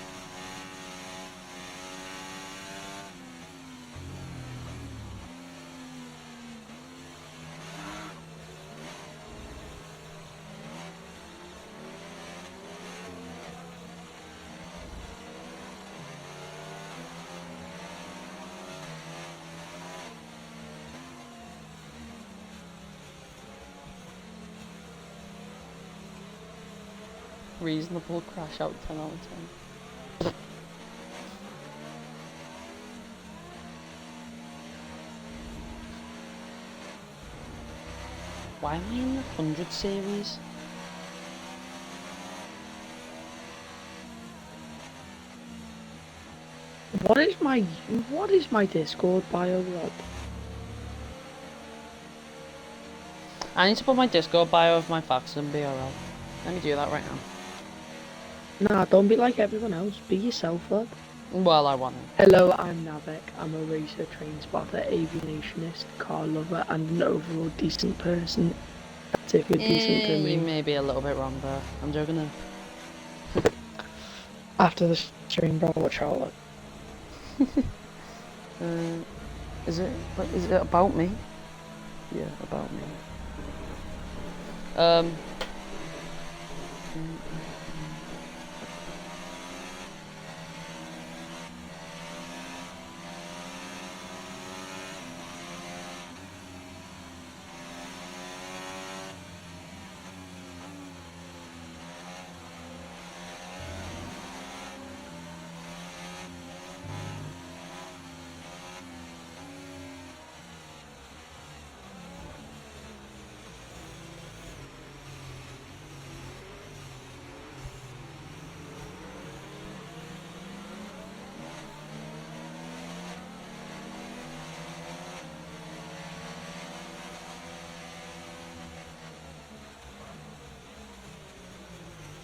Reasonable crash out 10 out of 10. Why am I in the 100 series? What is my Discord bio, Rob? I need to put my Discord bio of my facts in BRL. Let me do that right now. Nah, don't be like everyone else. Be yourself, lad. Well, I want it. Hello, I'm Navek. I'm a racer, train spotter, aviationist, car lover, and an overall decent person. That's if you're decent to me. You may be a little bit wrong there. I'm joking though. After the stream, bro, what Charlotte? Is it about me? Yeah, about me.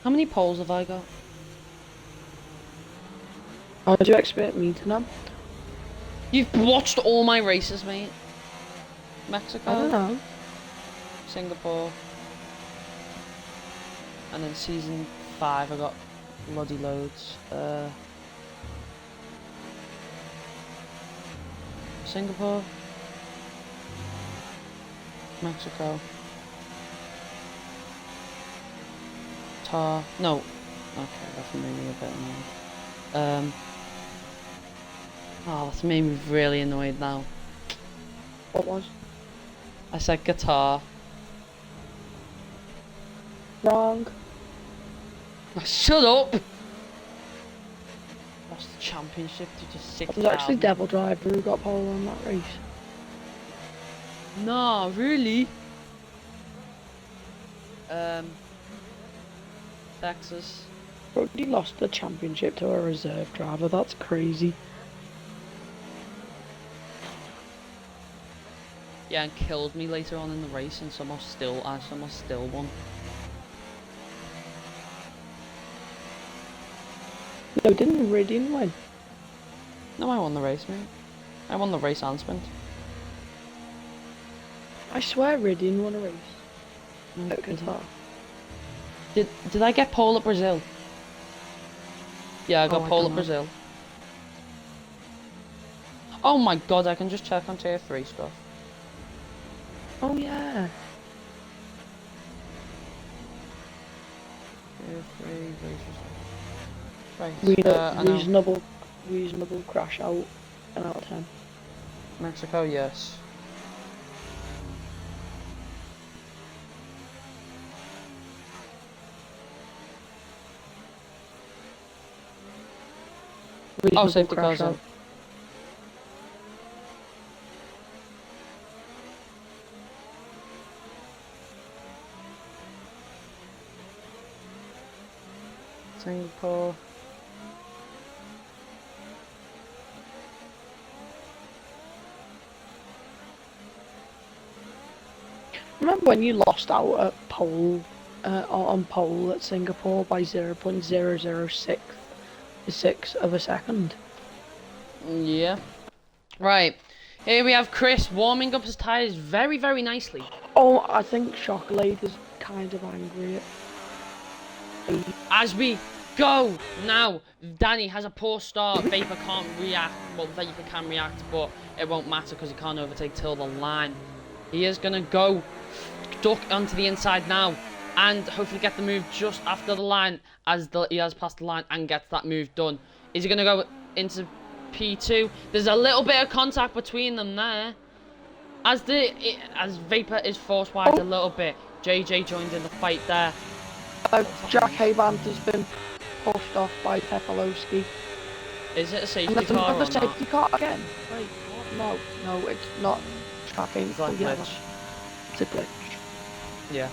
How many poles have I got? How do you expect me to know? You've watched all my races, mate. Mexico. I don't know. Singapore. And then season 5 I got bloody loads. Singapore. Mexico. No. Okay, that's made me a bit annoyed. Oh, that's made me really annoyed now. What was? I said guitar. Wrong. Oh, shut up! Lost the championship to just 6. It was actually Devil Driver who got pole on that race. No, really? Texas. Bro, he lost the championship to a reserve driver. That's crazy. Yeah, and killed me later on in the race, and somehow still won. No, didn't Iridian win? No, I won the race, mate. I won the race and sprint. I swear Iridian won a race. No, At Qatar. Did I get pole at Brazil? Yeah, I got pole at Brazil. Oh my god, I can just check on tier 3 stuff. Oh yeah. Tier 3 races. Right, reasonable crash out. 10 out of 10. Mexico, yes. Reasonable safety crash cars out. in. Singapore. Remember when you lost out at pole, on pole at Singapore by 0.006 of a second? Yeah. Right. Here we have Chris warming up his tyres very, very nicely. Oh, I think Chocolate is kind of angry at me. As we go now, Danny has a poor start. Vapor can't react. Well, Vapor can react, but it won't matter because he can't overtake till the line. He is going to go duck onto the inside now and hopefully get the move just after the line as he has passed the line and gets that move done. Is he going to go into P2? There's a little bit of contact between them there. As Vapor is forced wide a little bit, JJ joined in the fight there. Jack Hayband has been pushed off by Tepalowski. Is it a safety car or not? Safety car again? Wait, what? No, it's not tracking. It's like glitch. It's a glitch. Yeah.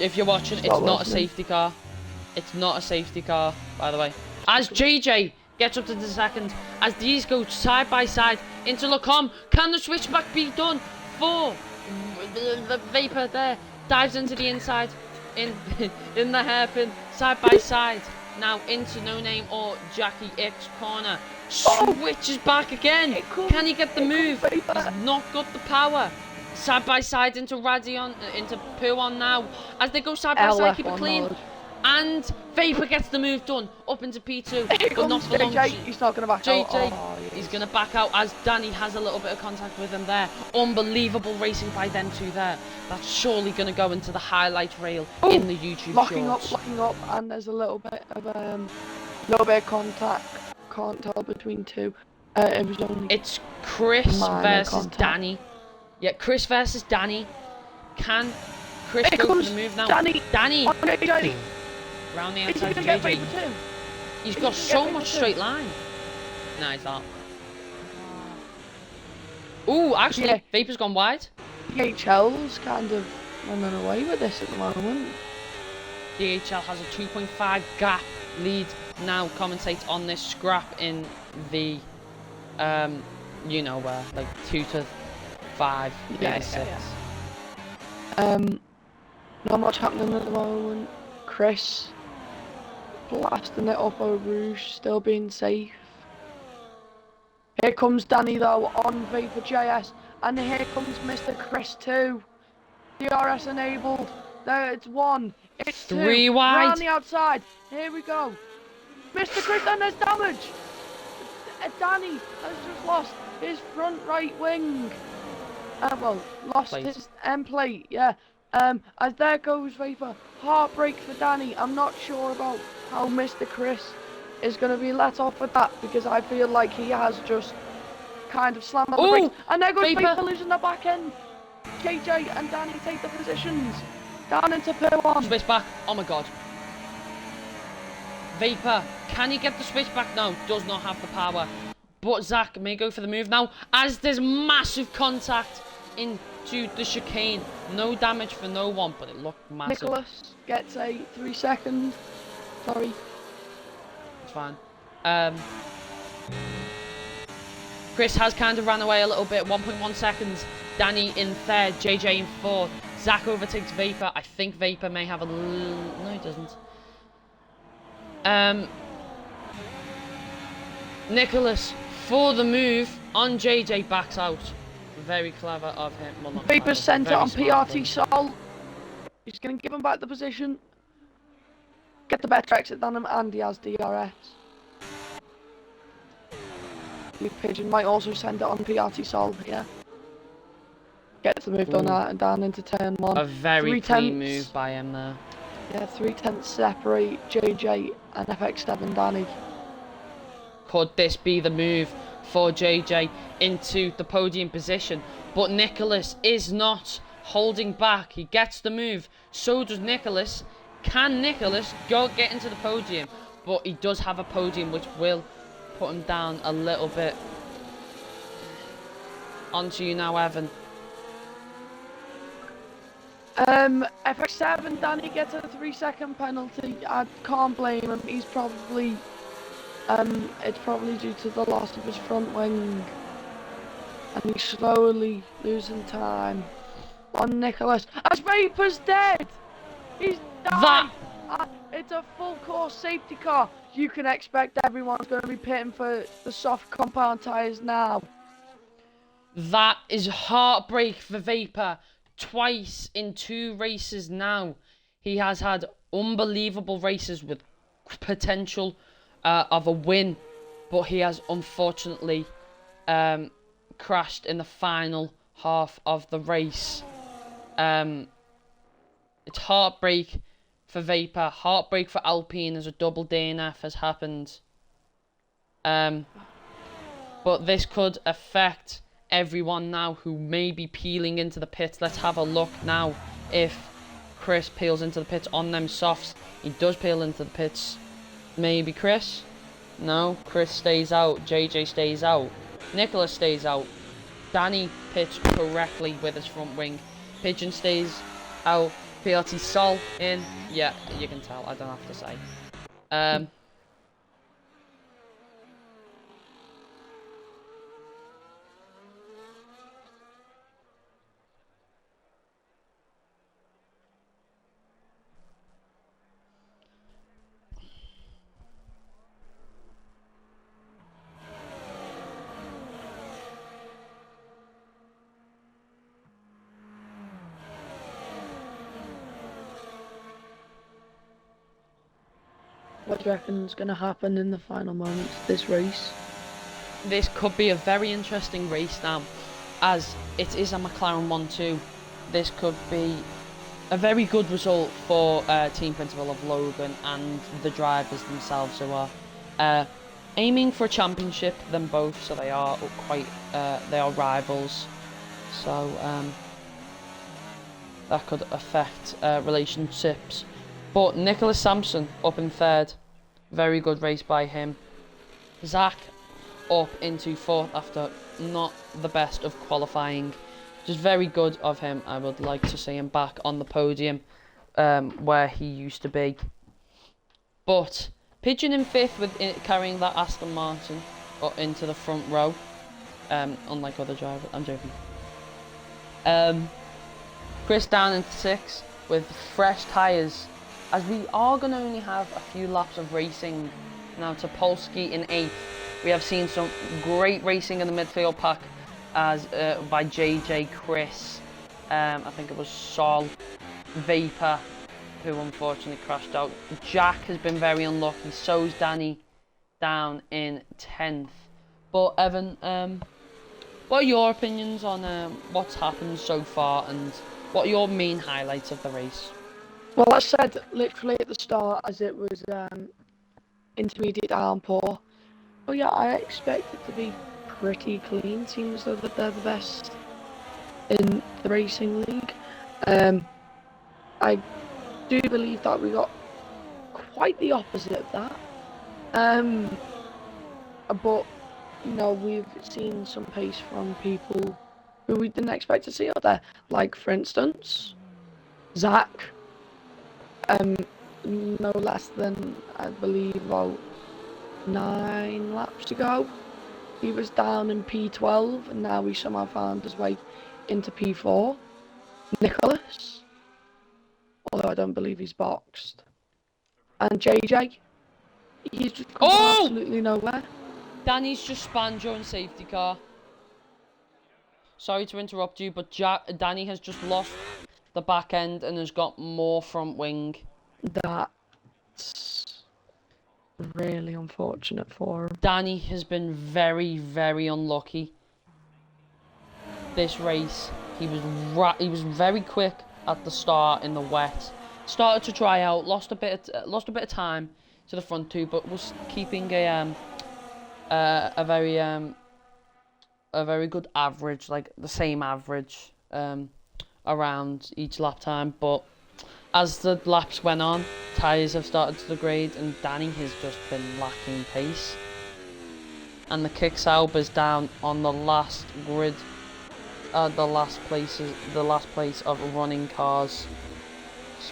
If you're watching, it's not a safety car. It's not a safety car, by the way. As JJ gets up to the second, as these go side by side into Lacombe, can the switchback be done for the Vapor there? Dives into the inside, in the hairpin, side by side. Now into No Name or Jackie X corner. Switches back again. Can he get the move? He's not got the power. Side by side into Radion, into Puon now. As they go side by side, keep it clean. And Vapor gets the move done up into P2, but not for long. He's not going to back out. He's going to back out as Danny has a little bit of contact with him there. Unbelievable racing by them two there. That's surely going to go into the highlight reel in the YouTube locking shorts. Locking up, and there's a little bit of contact. Can't tell between two. It was only. It's Chris versus contact. Danny. Yeah, Chris versus Danny. Can Chris Here go for the move now? Danny. Round the outside of JJ. He's got so much straight line. Nah, he's not. Ooh, actually, yeah. Vapor's gone wide. DHL's kind of running away with this at the moment. DHL has a 2.5 gap lead now. Commentates on this scrap in the, you know where, like 2 to 5, maybe 6. Not much happening at the moment. Chris blasting it up over Rouge, still being safe. Here comes Danny though on Vapor JS, and here comes Mr. Chris too. DRS enabled. There, it's 1. It's 2. 3 wide. Around the outside. Here we go. Mr. Chris, and there's damage. Danny has just lost his front right wing. Lost his end plate. Yeah. As there goes Vapor. Heartbreak for Danny. I'm not sure about how Mr. Chris is going to be let off with that, because I feel like he has just kind of slammed on the brakes. And there goes Vapor losing the back end. JJ and Danny take the positions. Down into P1. Switch back. Oh my god. Vapor, can he get the switch back? No, does not have the power. But Zach may go for the move now, as there's massive contact into the chicane. No damage for no one, but it looked massive. Nicholas gets a 3 second. Sorry. It's fine. Chris has kind of ran away a little bit. 1.1 seconds. Danny in third. JJ in fourth. Zach overtakes Vapor. I think Vapor may have a little... No, he doesn't. Nicholas, for the move, on JJ, backs out. Very clever of him. Well, not Vapor's clever, centre very on smart of PRT him. Sol. He's going to give him back the position. Get the better exit than him, and he has DRS. Blue Pigeon might also send it on PRT Sol here. Gets the move done out and down into turn 1. A very 3/10. clean move by him there. Yeah, 3/10 separate JJ and FX7 Danny. Could this be the move for JJ into the podium position? But Nicholas is not holding back. He gets the move. So does Nicholas. Can Nicholas get into the podium? But he does have a podium, which will put him down a little bit. On to you now, Evan. FX7 Danny gets a 3-second penalty. I can't blame him. He's probably it's probably due to the loss of his front wing, and he's slowly losing time on Nicholas. As Vapor's dead, he's died. It's a full course safety car. You can expect everyone's going to be pitting for the soft compound tyres now. That is heartbreak for Vapor. Twice in 2 races now. He has had unbelievable races with potential of a win, but he has unfortunately crashed in the final half of the race. It's heartbreak for Vapor, heartbreak for Alpine as a double DNF has happened. But this could affect everyone now who may be peeling into the pits. Let's have a look now if Chris peels into the pits on them softs. He does peel into the pits. Maybe Chris? No, Chris stays out. JJ stays out. Nicholas stays out. Danny pits correctly with his front wing. Pigeon stays out. PRT Sol in. Yeah, you can tell. I don't have to say. What do you reckon is going to happen in the final moments of this race? This could be a very interesting race now, as it is a McLaren 1-2. This could be a very good result for team principal of Logan and the drivers themselves, who are aiming for a championship. Them both, so they are they are rivals. So that could affect relationships. But Nicholas Sampson up in third. Very good race by him. Zach up into fourth after not the best of qualifying. Just very good of him. I would like to see him back on the podium where he used to be. But Pigeon in fifth with carrying that Aston Martin into the front row. Unlike other drivers. I'm joking. Chris down into sixth with fresh tyres, as we are going to only have a few laps of racing now. Topolsky in 8th. We have seen some great racing in the midfield pack as by JJ, Chris, I think it was Sol, Vapor, who unfortunately crashed out. Jack has been very unlucky, so's Danny down in 10th. But Evan, what are your opinions on what's happened so far, and what are your main highlights of the race? Well, I said literally at the start, as it was intermediate downpour. But yeah, I expect it to be pretty clean. Seems though that they're the best in the racing league. I do believe that we got quite the opposite of that. But you know, we've seen some pace from people who we didn't expect to see out there, like for instance, Zach. No less than, I believe, about 9 laps to go. He was down in P12 and now he somehow found his way into P4. Nicholas, although I don't believe he's boxed. And JJ, he's just come from absolutely nowhere. Danny's just spanned your safety car. Sorry to interrupt you, but Danny has just lost the back end and has got more front wing. That's really unfortunate for him. Danny has been very, very unlucky this race. He was very quick at the start in the wet. Started to try out, lost a bit of time to the front two, but was keeping a very good average, like the same average around each lap time. But as the laps went on, tyres have started to degrade and Danny has just been lacking pace. And the Kicksalb is down on the last grid, the last place of running cars,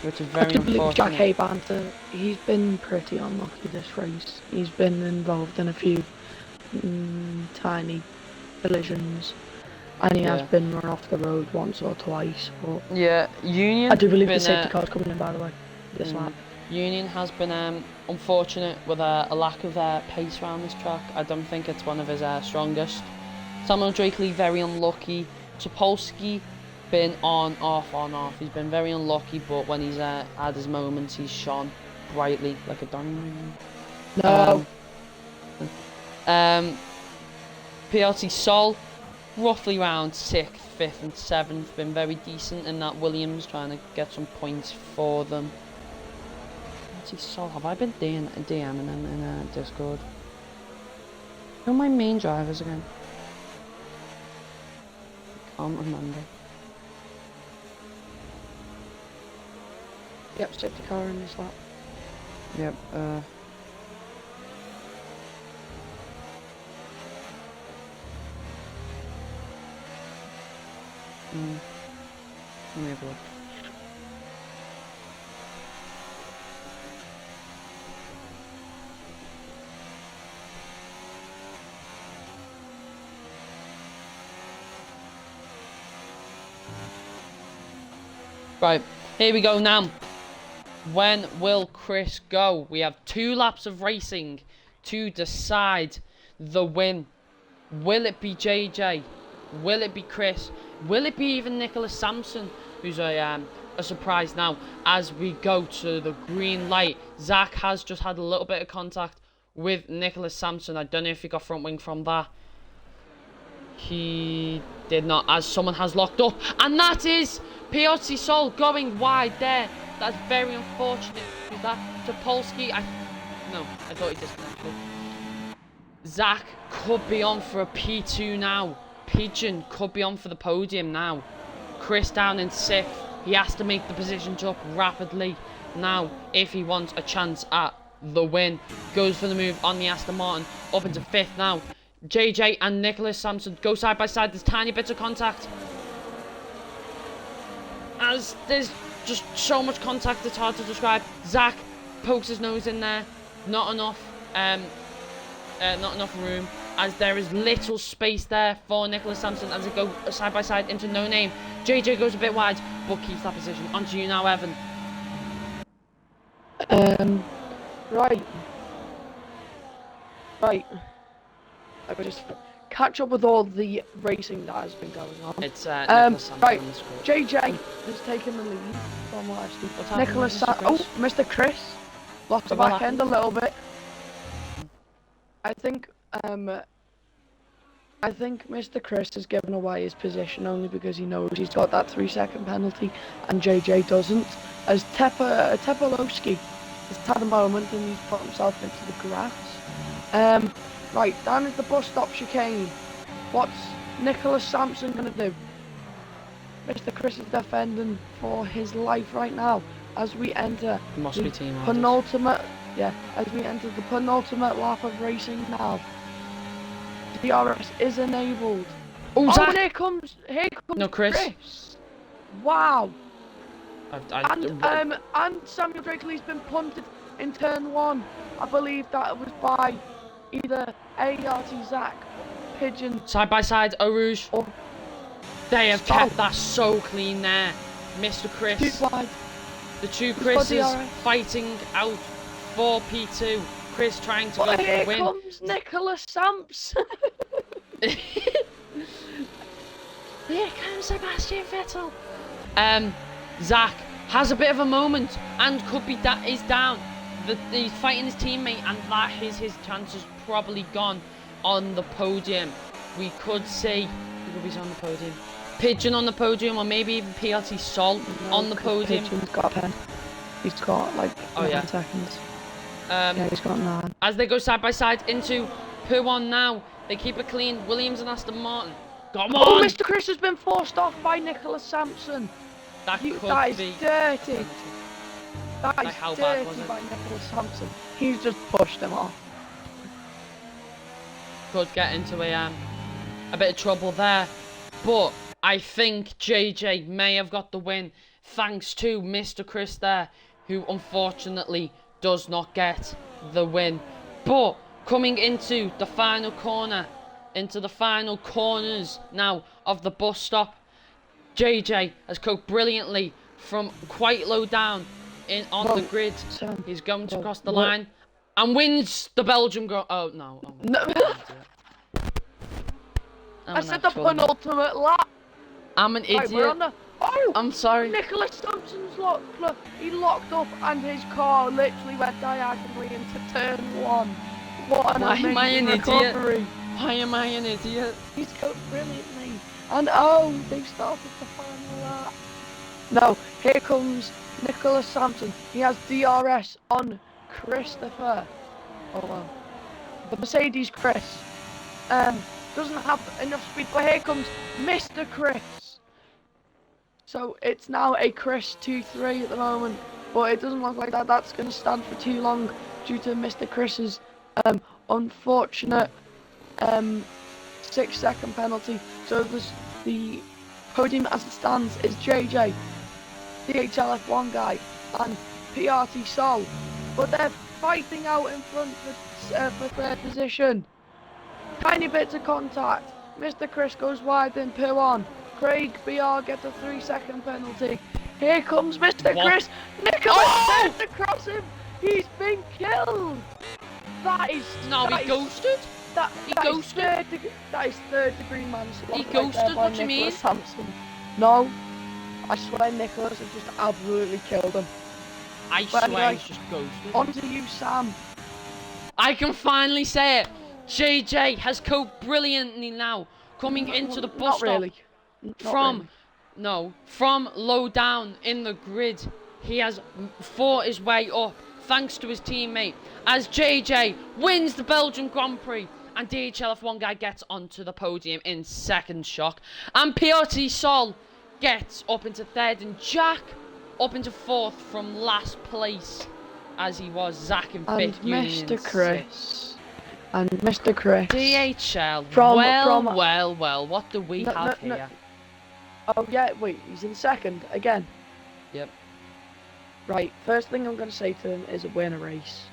which is very unfortunate. Jack Haybanter, he's been pretty unlucky this race. He's been involved in a few tiny collisions, and he has been run off the road once or twice. But yeah, Union. I do believe the safety car's coming in, by the way, this lap. Union has been unfortunate with a lack of pace around this track. I don't think it's one of his strongest. Samuel Drakeley very unlucky. Topolsky been on, off. He's been very unlucky, but when he's had his moments, he's shone brightly like a diamond. No. PLT Sol, roughly around 6th, 5th and 7th, been very decent in that Williams, trying to get some points for them. PLT Sol, have I been DMing them in Discord? Who are my main drivers again? I can't remember. Yep, safety car in this lap. Yep, let me have a look. Right, here we go now. When will Chris go? We have 2 laps of racing to decide the win. Will it be JJ? Will it be Chris? Will it be even Nicholas Sampson, who's a surprise now as we go to the green light? Zach has just had a little bit of contact with Nicholas Sampson. I don't know if he got front wing from that. He did not, as someone has locked up. And that is PLC Sol going wide there. That's very unfortunate. Is that Topolsky? No, I thought he disconnected. Zach could be on for a P2 now. Pigeon could be on for the podium now. Chris down in 6th. He has to make the position jump rapidly now if he wants a chance at the win. Goes for the move on the Aston Martin. Up into 5th now. JJ and Nicholas Sampson go side by side. There's tiny bits of contact. As there's just so much contact, it's hard to describe. Zach pokes his nose in there. Not enough room, as there is little space there for Nicholas Sampson as they go side by side into No Name. JJ goes a bit wide, but keeps that position. On to you now, Evan. Right. I will just catch up with all the racing that has been going on. It's Nicholas Sampson. Right, JJ has taken the lead from what I've seen. Nicholas Mr. Chris lost the back end a little bit. I think Mr. Chris has given away his position only because he knows he's got that 3-second penalty and JJ doesn't. As Tepolowski has had a moment and he's put himself into the grass. Right, down at the bus stop chicane. What's Nicholas Sampson going to do? Mr. Chris is defending for his life right now as we enter the penultimate lap of racing now. DRS is enabled. Oh, Zach. Here comes no, Chris. Wow. And Samuel Drakeley's been punted in turn 1. I believe that was by either ART Zach Pigeon. Side by side, Eau Rouge. Oh. They have Stop. kept that so clean there. Mr. Chris. Too wide. The two got Chris's DRS. fighting out for P2. Chris trying to go But for here the win. comes Nicholas Sampson. Here comes Sebastian Vettel. Zach has a bit of a moment and could be is down. He's fighting his teammate, and that is his chances probably gone on the podium. We could see who could be on the podium. Pigeon on the podium, or maybe even PLT Sol on the podium. Pigeon's got a pen. He's got like 9 seconds. Yeah, he's got 9. As they go side by side into P1 now, they keep it clean. Williams and Aston Martin. Come on! Oh, Mr. Chris has been forced off by Nicholas Sampson. That is be dirty. That is how dirty bad was it? by Nicholas Sampson. He's just pushed him off. Could get into a bit of trouble there, but I think JJ may have got the win thanks to Mr. Chris there, who unfortunately does not get the win. But coming into the final corner, into the final corners now of the bus stop, JJ has coped brilliantly from quite low down on the grid. He's going to cross the line and wins the Belgium Oh no! I said the penultimate lap. I'm an idiot. Right, we're on the... Oh! I'm sorry. Nicholas Sampson's he locked up and his car literally went diagonally into turn 1. What an amazing recovery. Why am I an idiot? He's going brilliantly. And oh, they've started the final lap. Now, here comes Nicholas Sampson. He has DRS on Christopher. Oh well. The Mercedes Chris. Doesn't have enough speed, but here comes Mr. Chris. So it's now a Chris 2-3 at the moment, but it doesn't look like that's going to stand for too long due to Mr. Chris's unfortunate 6-second penalty. So the podium as it stands is JJ, DHLF1 guy, and PRT Sol, but they're fighting out in front for third position. Tiny bits of contact. Mr. Chris goes wide in P1. Craig BR gets a 3-second penalty. Here comes Mr. Chris. Nicholas turns across him. He's been killed. That is he ghosted. That is third degree manslaughter. He ghosted. What do you mean? Sampson. No, I swear Nicholas has just absolutely killed him. I swear he's just ghosted. On to you, Sam. I can finally say it. JJ has coped brilliantly now, coming into the bus stop. From low down in the grid. He has fought his way up thanks to his teammate, as JJ wins the Belgian Grand Prix and DHLF1 guy gets onto the podium in second shock, and PRT Sol gets up into third, and Jack up into fourth from last place, as he was Zach in fifth. And Mr. Chris. And Mr. Chris. DHL. Well, what do we have here? Oh yeah, wait, he's in second again. Yep. Right, first thing I'm going to say to him is win a race.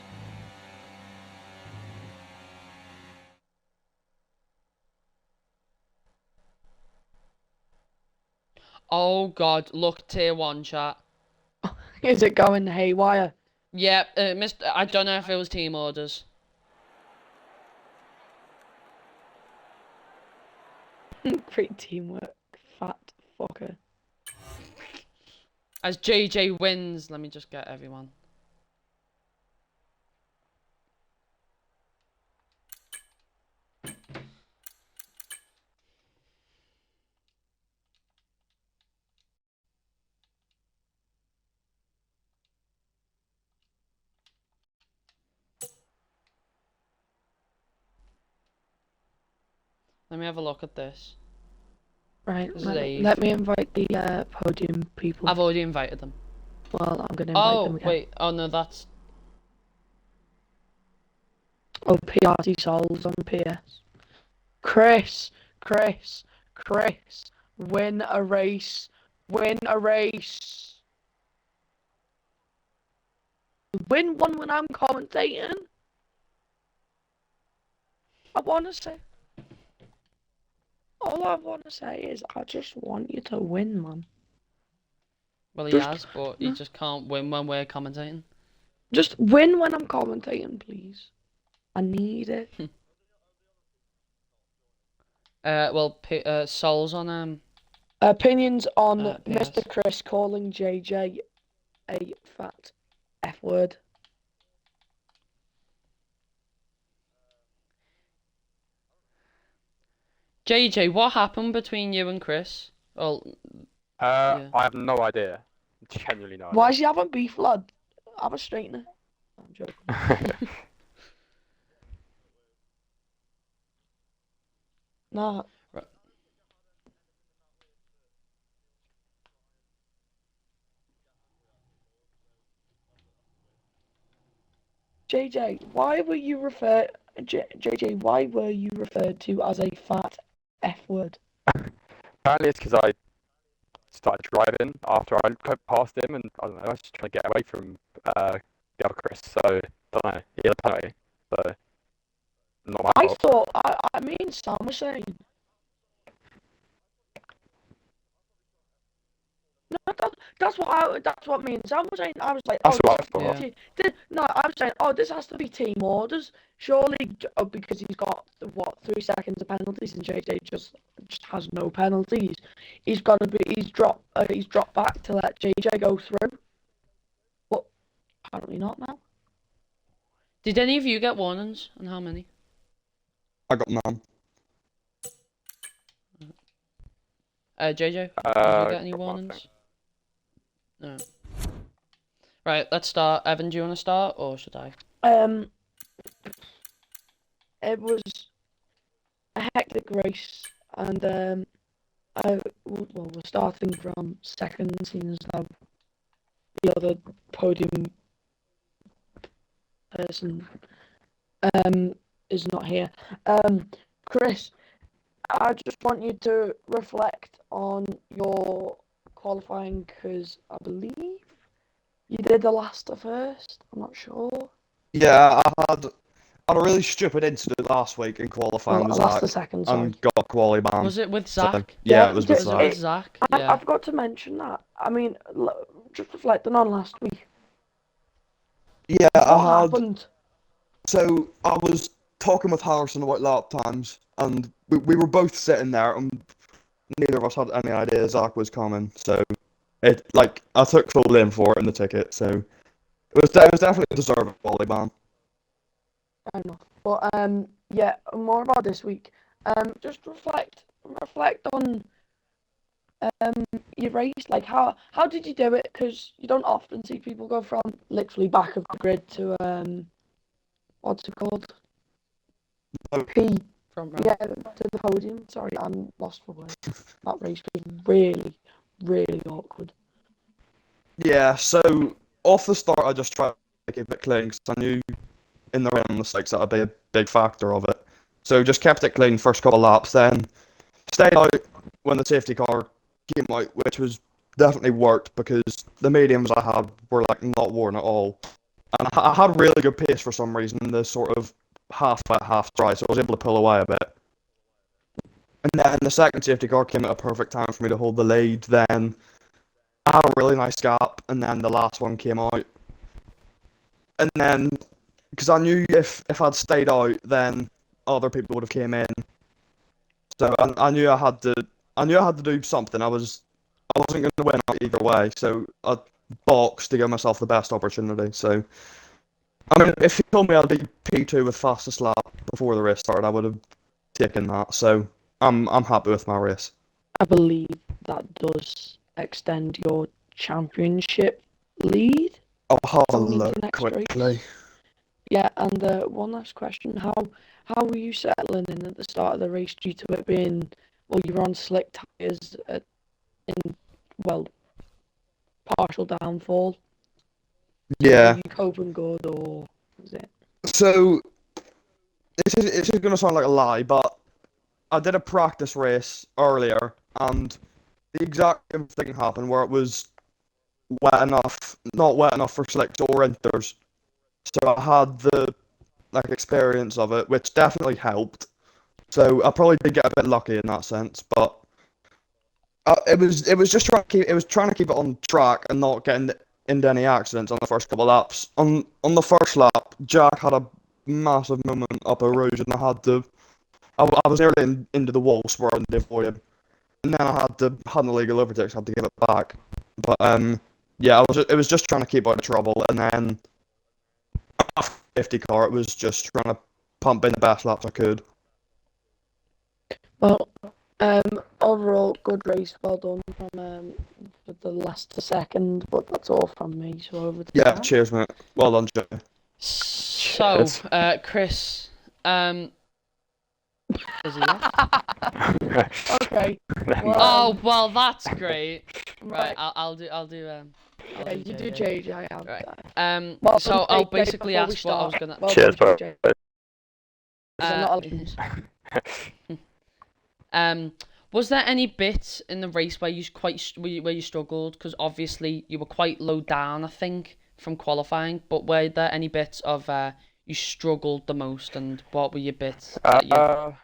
Oh god, look, tier 1 chat. Is it going haywire? Yep, I don't know if it was team orders. Great teamwork, fat fucker. As JJ wins, let me just get everyone. Let me have a look at this. Right, let me invite the podium people. I've already invited them. Well, I'm going to invite them again. Wait, oh no, that's... Oh, PRT Souls on PS. Chris, win a race, win one when I'm commentating. I want to say... all I want to say is I just want you to win, man. Well, he Just, has, but he no, just can't win when we're commentating. just win when I'm commentating, please. I need it. Well, Sol's on Opinions on PS. Mr. Chris calling JJ a fat F word. JJ, what happened between you and Chris? Well, yeah. I have no idea. Genuinely no Why idea. is you having beef, lad? Have a straightener. I'm joking. Nah. Right. JJ, why were you referred JJ, why were you referred to as a fat F word? Apparently it's because I started driving after I got past him, and I don't know, I was just trying to get away from the other Chris, so I don't know, he had a penalty, so not my I fault. thought I mean Sam was saying. No, that's what me and Sam was saying. I was like, That's oh, what I thought. no, I was saying, oh, this has to be team orders. Surely, because he's got what 3 seconds of penalties, and JJ just has no penalties. He's dropped back to let JJ go through. But apparently not now. Did any of you get warnings, and how many? I got none. JJ, did you get any got warnings? nothing. No. Right, let's start. Evan, do you want to start, or should I? It was a hectic race, and we're starting from second, seeing as how the other podium person is not here. Chris, I just want you to reflect on your qualifying, because I believe you did the last to first. I'm not sure. Yeah, I had a really stupid incident last week in qualifying Well, with last to Zach second, sorry. and got quali banned. Was it with So, Zach? yeah, it was with Was it Zach. with Zach? Yeah. I forgot to mention that. I mean, just reflecting on last week. Yeah, What I had. happened? So I was talking with Harrison about lap times, and we were both sitting there, and neither of us had any idea Zach was coming. So I took full blame for it in the ticket. So it was definitely a deserved quali ban. Fair enough. But yeah, more about this week. Just reflect on your race. Like how did you do it? Because you don't often see people go from literally back of the grid to what's it called? Oh. P. Front row. Yeah, to the podium. Sorry, I'm lost for words. That race was really, really awkward. Yeah, so off the start, I just tried to keep it clean because I knew in the random mistakes that would be a big factor of it. So just kept it clean first couple of laps, then stayed out when the safety car came out, which was definitely worked because the mediums I had were like not worn at all. And I had really good pace for some reason in the sort of half wet, half dry, so I was able to pull away a bit. And then the second safety car came at a perfect time for me to hold the lead. Then I had a really nice gap, and then the last one came out. And then, because I knew if I'd stayed out, then other people would have came in. So I knew I had to do something. I wasn't going to win either way. So I boxed to give myself the best opportunity. So I mean, if you told me I'd be P2 with fastest lap before the race started, I would have taken that. So I'm happy with my race. I believe that does extend your championship lead. I'll have a Going into look next quickly. race. Yeah, and one last question: how were you settling in at the start of the race due to it being you were on slick tires in partial downfall? Yeah. Were you coping good, or was it? So this is going to sound like a lie, but I did a practice race earlier, and the exact same thing happened where it was wet enough, not wet enough for slicks or inters. So I had the experience of it, which definitely helped. So I probably did get a bit lucky in that sense, but it was just trying to keep it on track and not getting into any accidents on the first couple of laps. On the first lap, Jack had a massive moment up a rouge, and I was nearly into the wall, swerving to avoid him, and then I had an illegal overtake, so I had to give it back. But yeah, it was just trying to keep out of trouble, and then after the safety car, it was just trying to pump in the best laps I could. Well, overall, good race. Well done from the last to second, but that's all from me. So over to Yeah, Jack. cheers, mate. Well done, Jay. So, Cheers. Chris, is he left? Okay. Well, Oh, well, that's great. Right, right. I'll do I'll Yeah, do you do JJ. JJ. I have. Right. Well So done, I'll JJ, basically before we ask what I was start. gonna. Well Cheers, done, bro. JJ. Because I'm not Was there any bits in the race where you struggled? Because obviously you were quite low down, I think, from qualifying. But were there any bits of you struggled the most, and what were your bits that you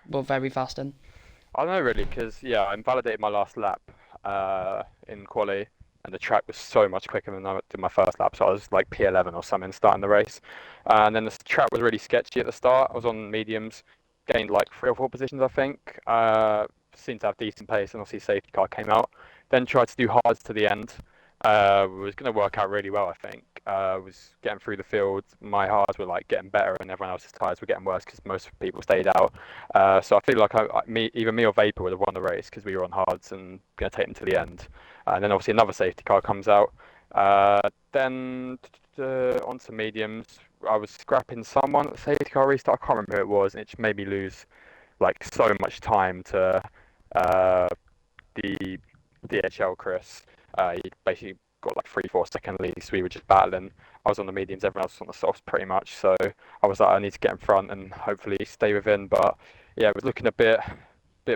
were very fast in? I don't know really, because yeah, I invalidated my last lap in quali, and the track was so much quicker than I did my first lap, so I was like P11 or something starting the race. And then the track was really sketchy at the start. I was on mediums, gained like 3 or 4 positions, I think. Seemed to have decent pace, and obviously safety car came out. Then tried to do hards to the end. Was going to work out really well, I think. Was getting through the field. My hards were like getting better, and everyone else's tyres were getting worse because most people stayed out. So I feel like either me or Vapor would have won the race because we were on hards and going to take them to the end. And then obviously another safety car comes out. Then onto mediums. I was scrapping someone at the safety car restart. I can't remember who it was, and it just made me lose like so much time to the DHL Chris. He basically got like 3-4 second lead, so we were just battling. I was on the mediums, everyone else was on the softs pretty much. So I was like, I need to get in front and hopefully stay within. But yeah, it was looking a bit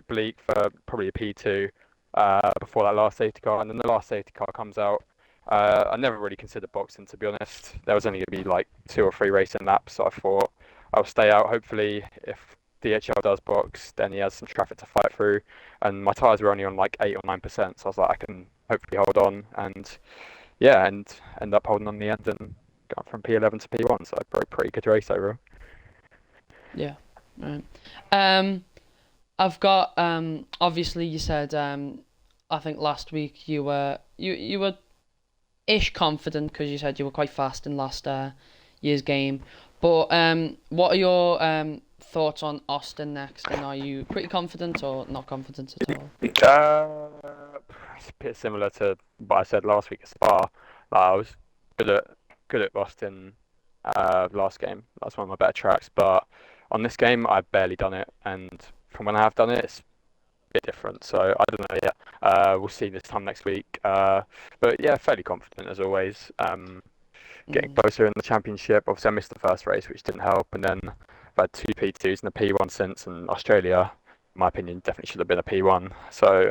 bleak for probably a P2 before that last safety car, and then the last safety car comes out. I never really considered boxing, to be honest. There was only going to be like 2 or 3 racing laps, so I thought I'll stay out. Hopefully, if DHL does box, then he has some traffic to fight through. And my tyres were only on like 8 or 9%, so I was like, I can hopefully hold on. And yeah, and end up holding on the end and got from P11 to P1, so pretty good race overall. Yeah. Right. I've got obviously you said I think last week you were ish confident because you said you were quite fast in last year's game. But what are your thoughts on Austin next? And are you pretty confident or not confident at all? It's a bit similar to what I said last week at Spa. Like, I was good at Austin last game. That's one of my better tracks. But on this game, I've barely done it, and from when I have done it, it's a bit different. So I don't know yet. We'll see this time next week. But yeah, fairly confident as always. Getting closer in the championship. Obviously, I missed the first race, which didn't help, and then I've had 2 P2s and a P1 since. And Australia, in my opinion, definitely should have been a P1. So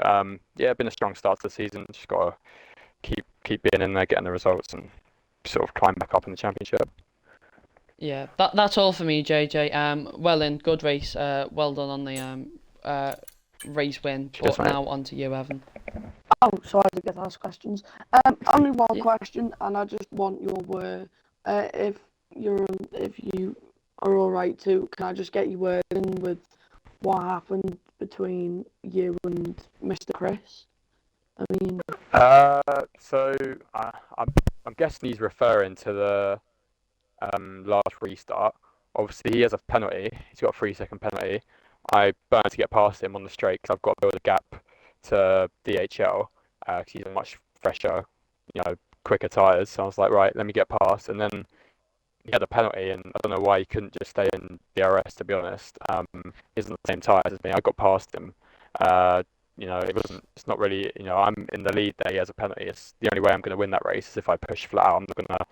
yeah, been a strong start to the season. Just got to keep being in there, getting the results, and sort of climb back up in the championship. Yeah, that's all for me, JJ. Well in, good race. Well done on the race win. Cheers, But mate. now on to you, Evan. Oh, so I did get to ask questions. Only one Yeah. question, and I just want your word. If you are all right to, can I just get your word in with what happened between you and Mr. Chris? I mean, So I'm guessing he's referring to the last restart. Obviously, he has a penalty. He's got a 3 second penalty. I burned to get past him on the straight because I've got to build a gap to DHL because he's a much fresher, quicker tyres. So I was like, right, let me get past. And then he had a penalty, and I don't know why he couldn't just stay in DRS. To be honest, he's on the same tyres as me. I got past him. It wasn't. It's not really. I'm in the lead there. He has a penalty. It's the only way I'm going to win that race is if I push flat out. I'm not going to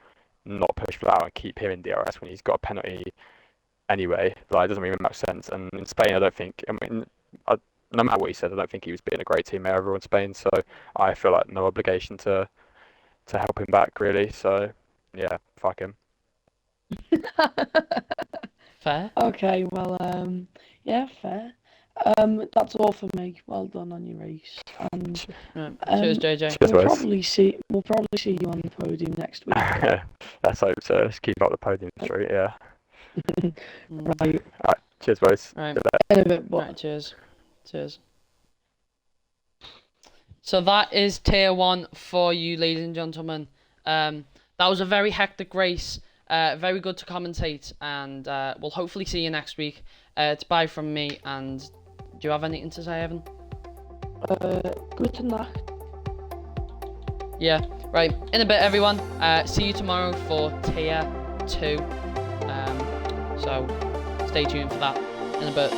not push flat out and keep him in DRS when he's got a penalty anyway. Like, it doesn't really make much sense. And in Spain, I don't think. No matter what he said, I don't think he was being a great teammate overall in Spain. So I feel like no obligation to help him back really. So yeah, fuck him. Fair. okay, well, yeah, fair. That's all for me. Well done on your race, and Right. Cheers, JJ. Cheers, we'll Wes. probably see you on the podium next week. Let's hope so. Let's keep up the podium streak. Yeah. Right, Alright. Cheers, boys. Right. in a bit, but Right, cheers. Cheers. So that is tier 1 for you, ladies and gentlemen. That was a very hectic race. Very good to commentate, and we'll hopefully see you next week. It's bye from me, and do you have anything to say, Evan? gute Nacht. Yeah, right. In a bit, everyone. See you tomorrow for tier 2. So stay tuned for that in a bit.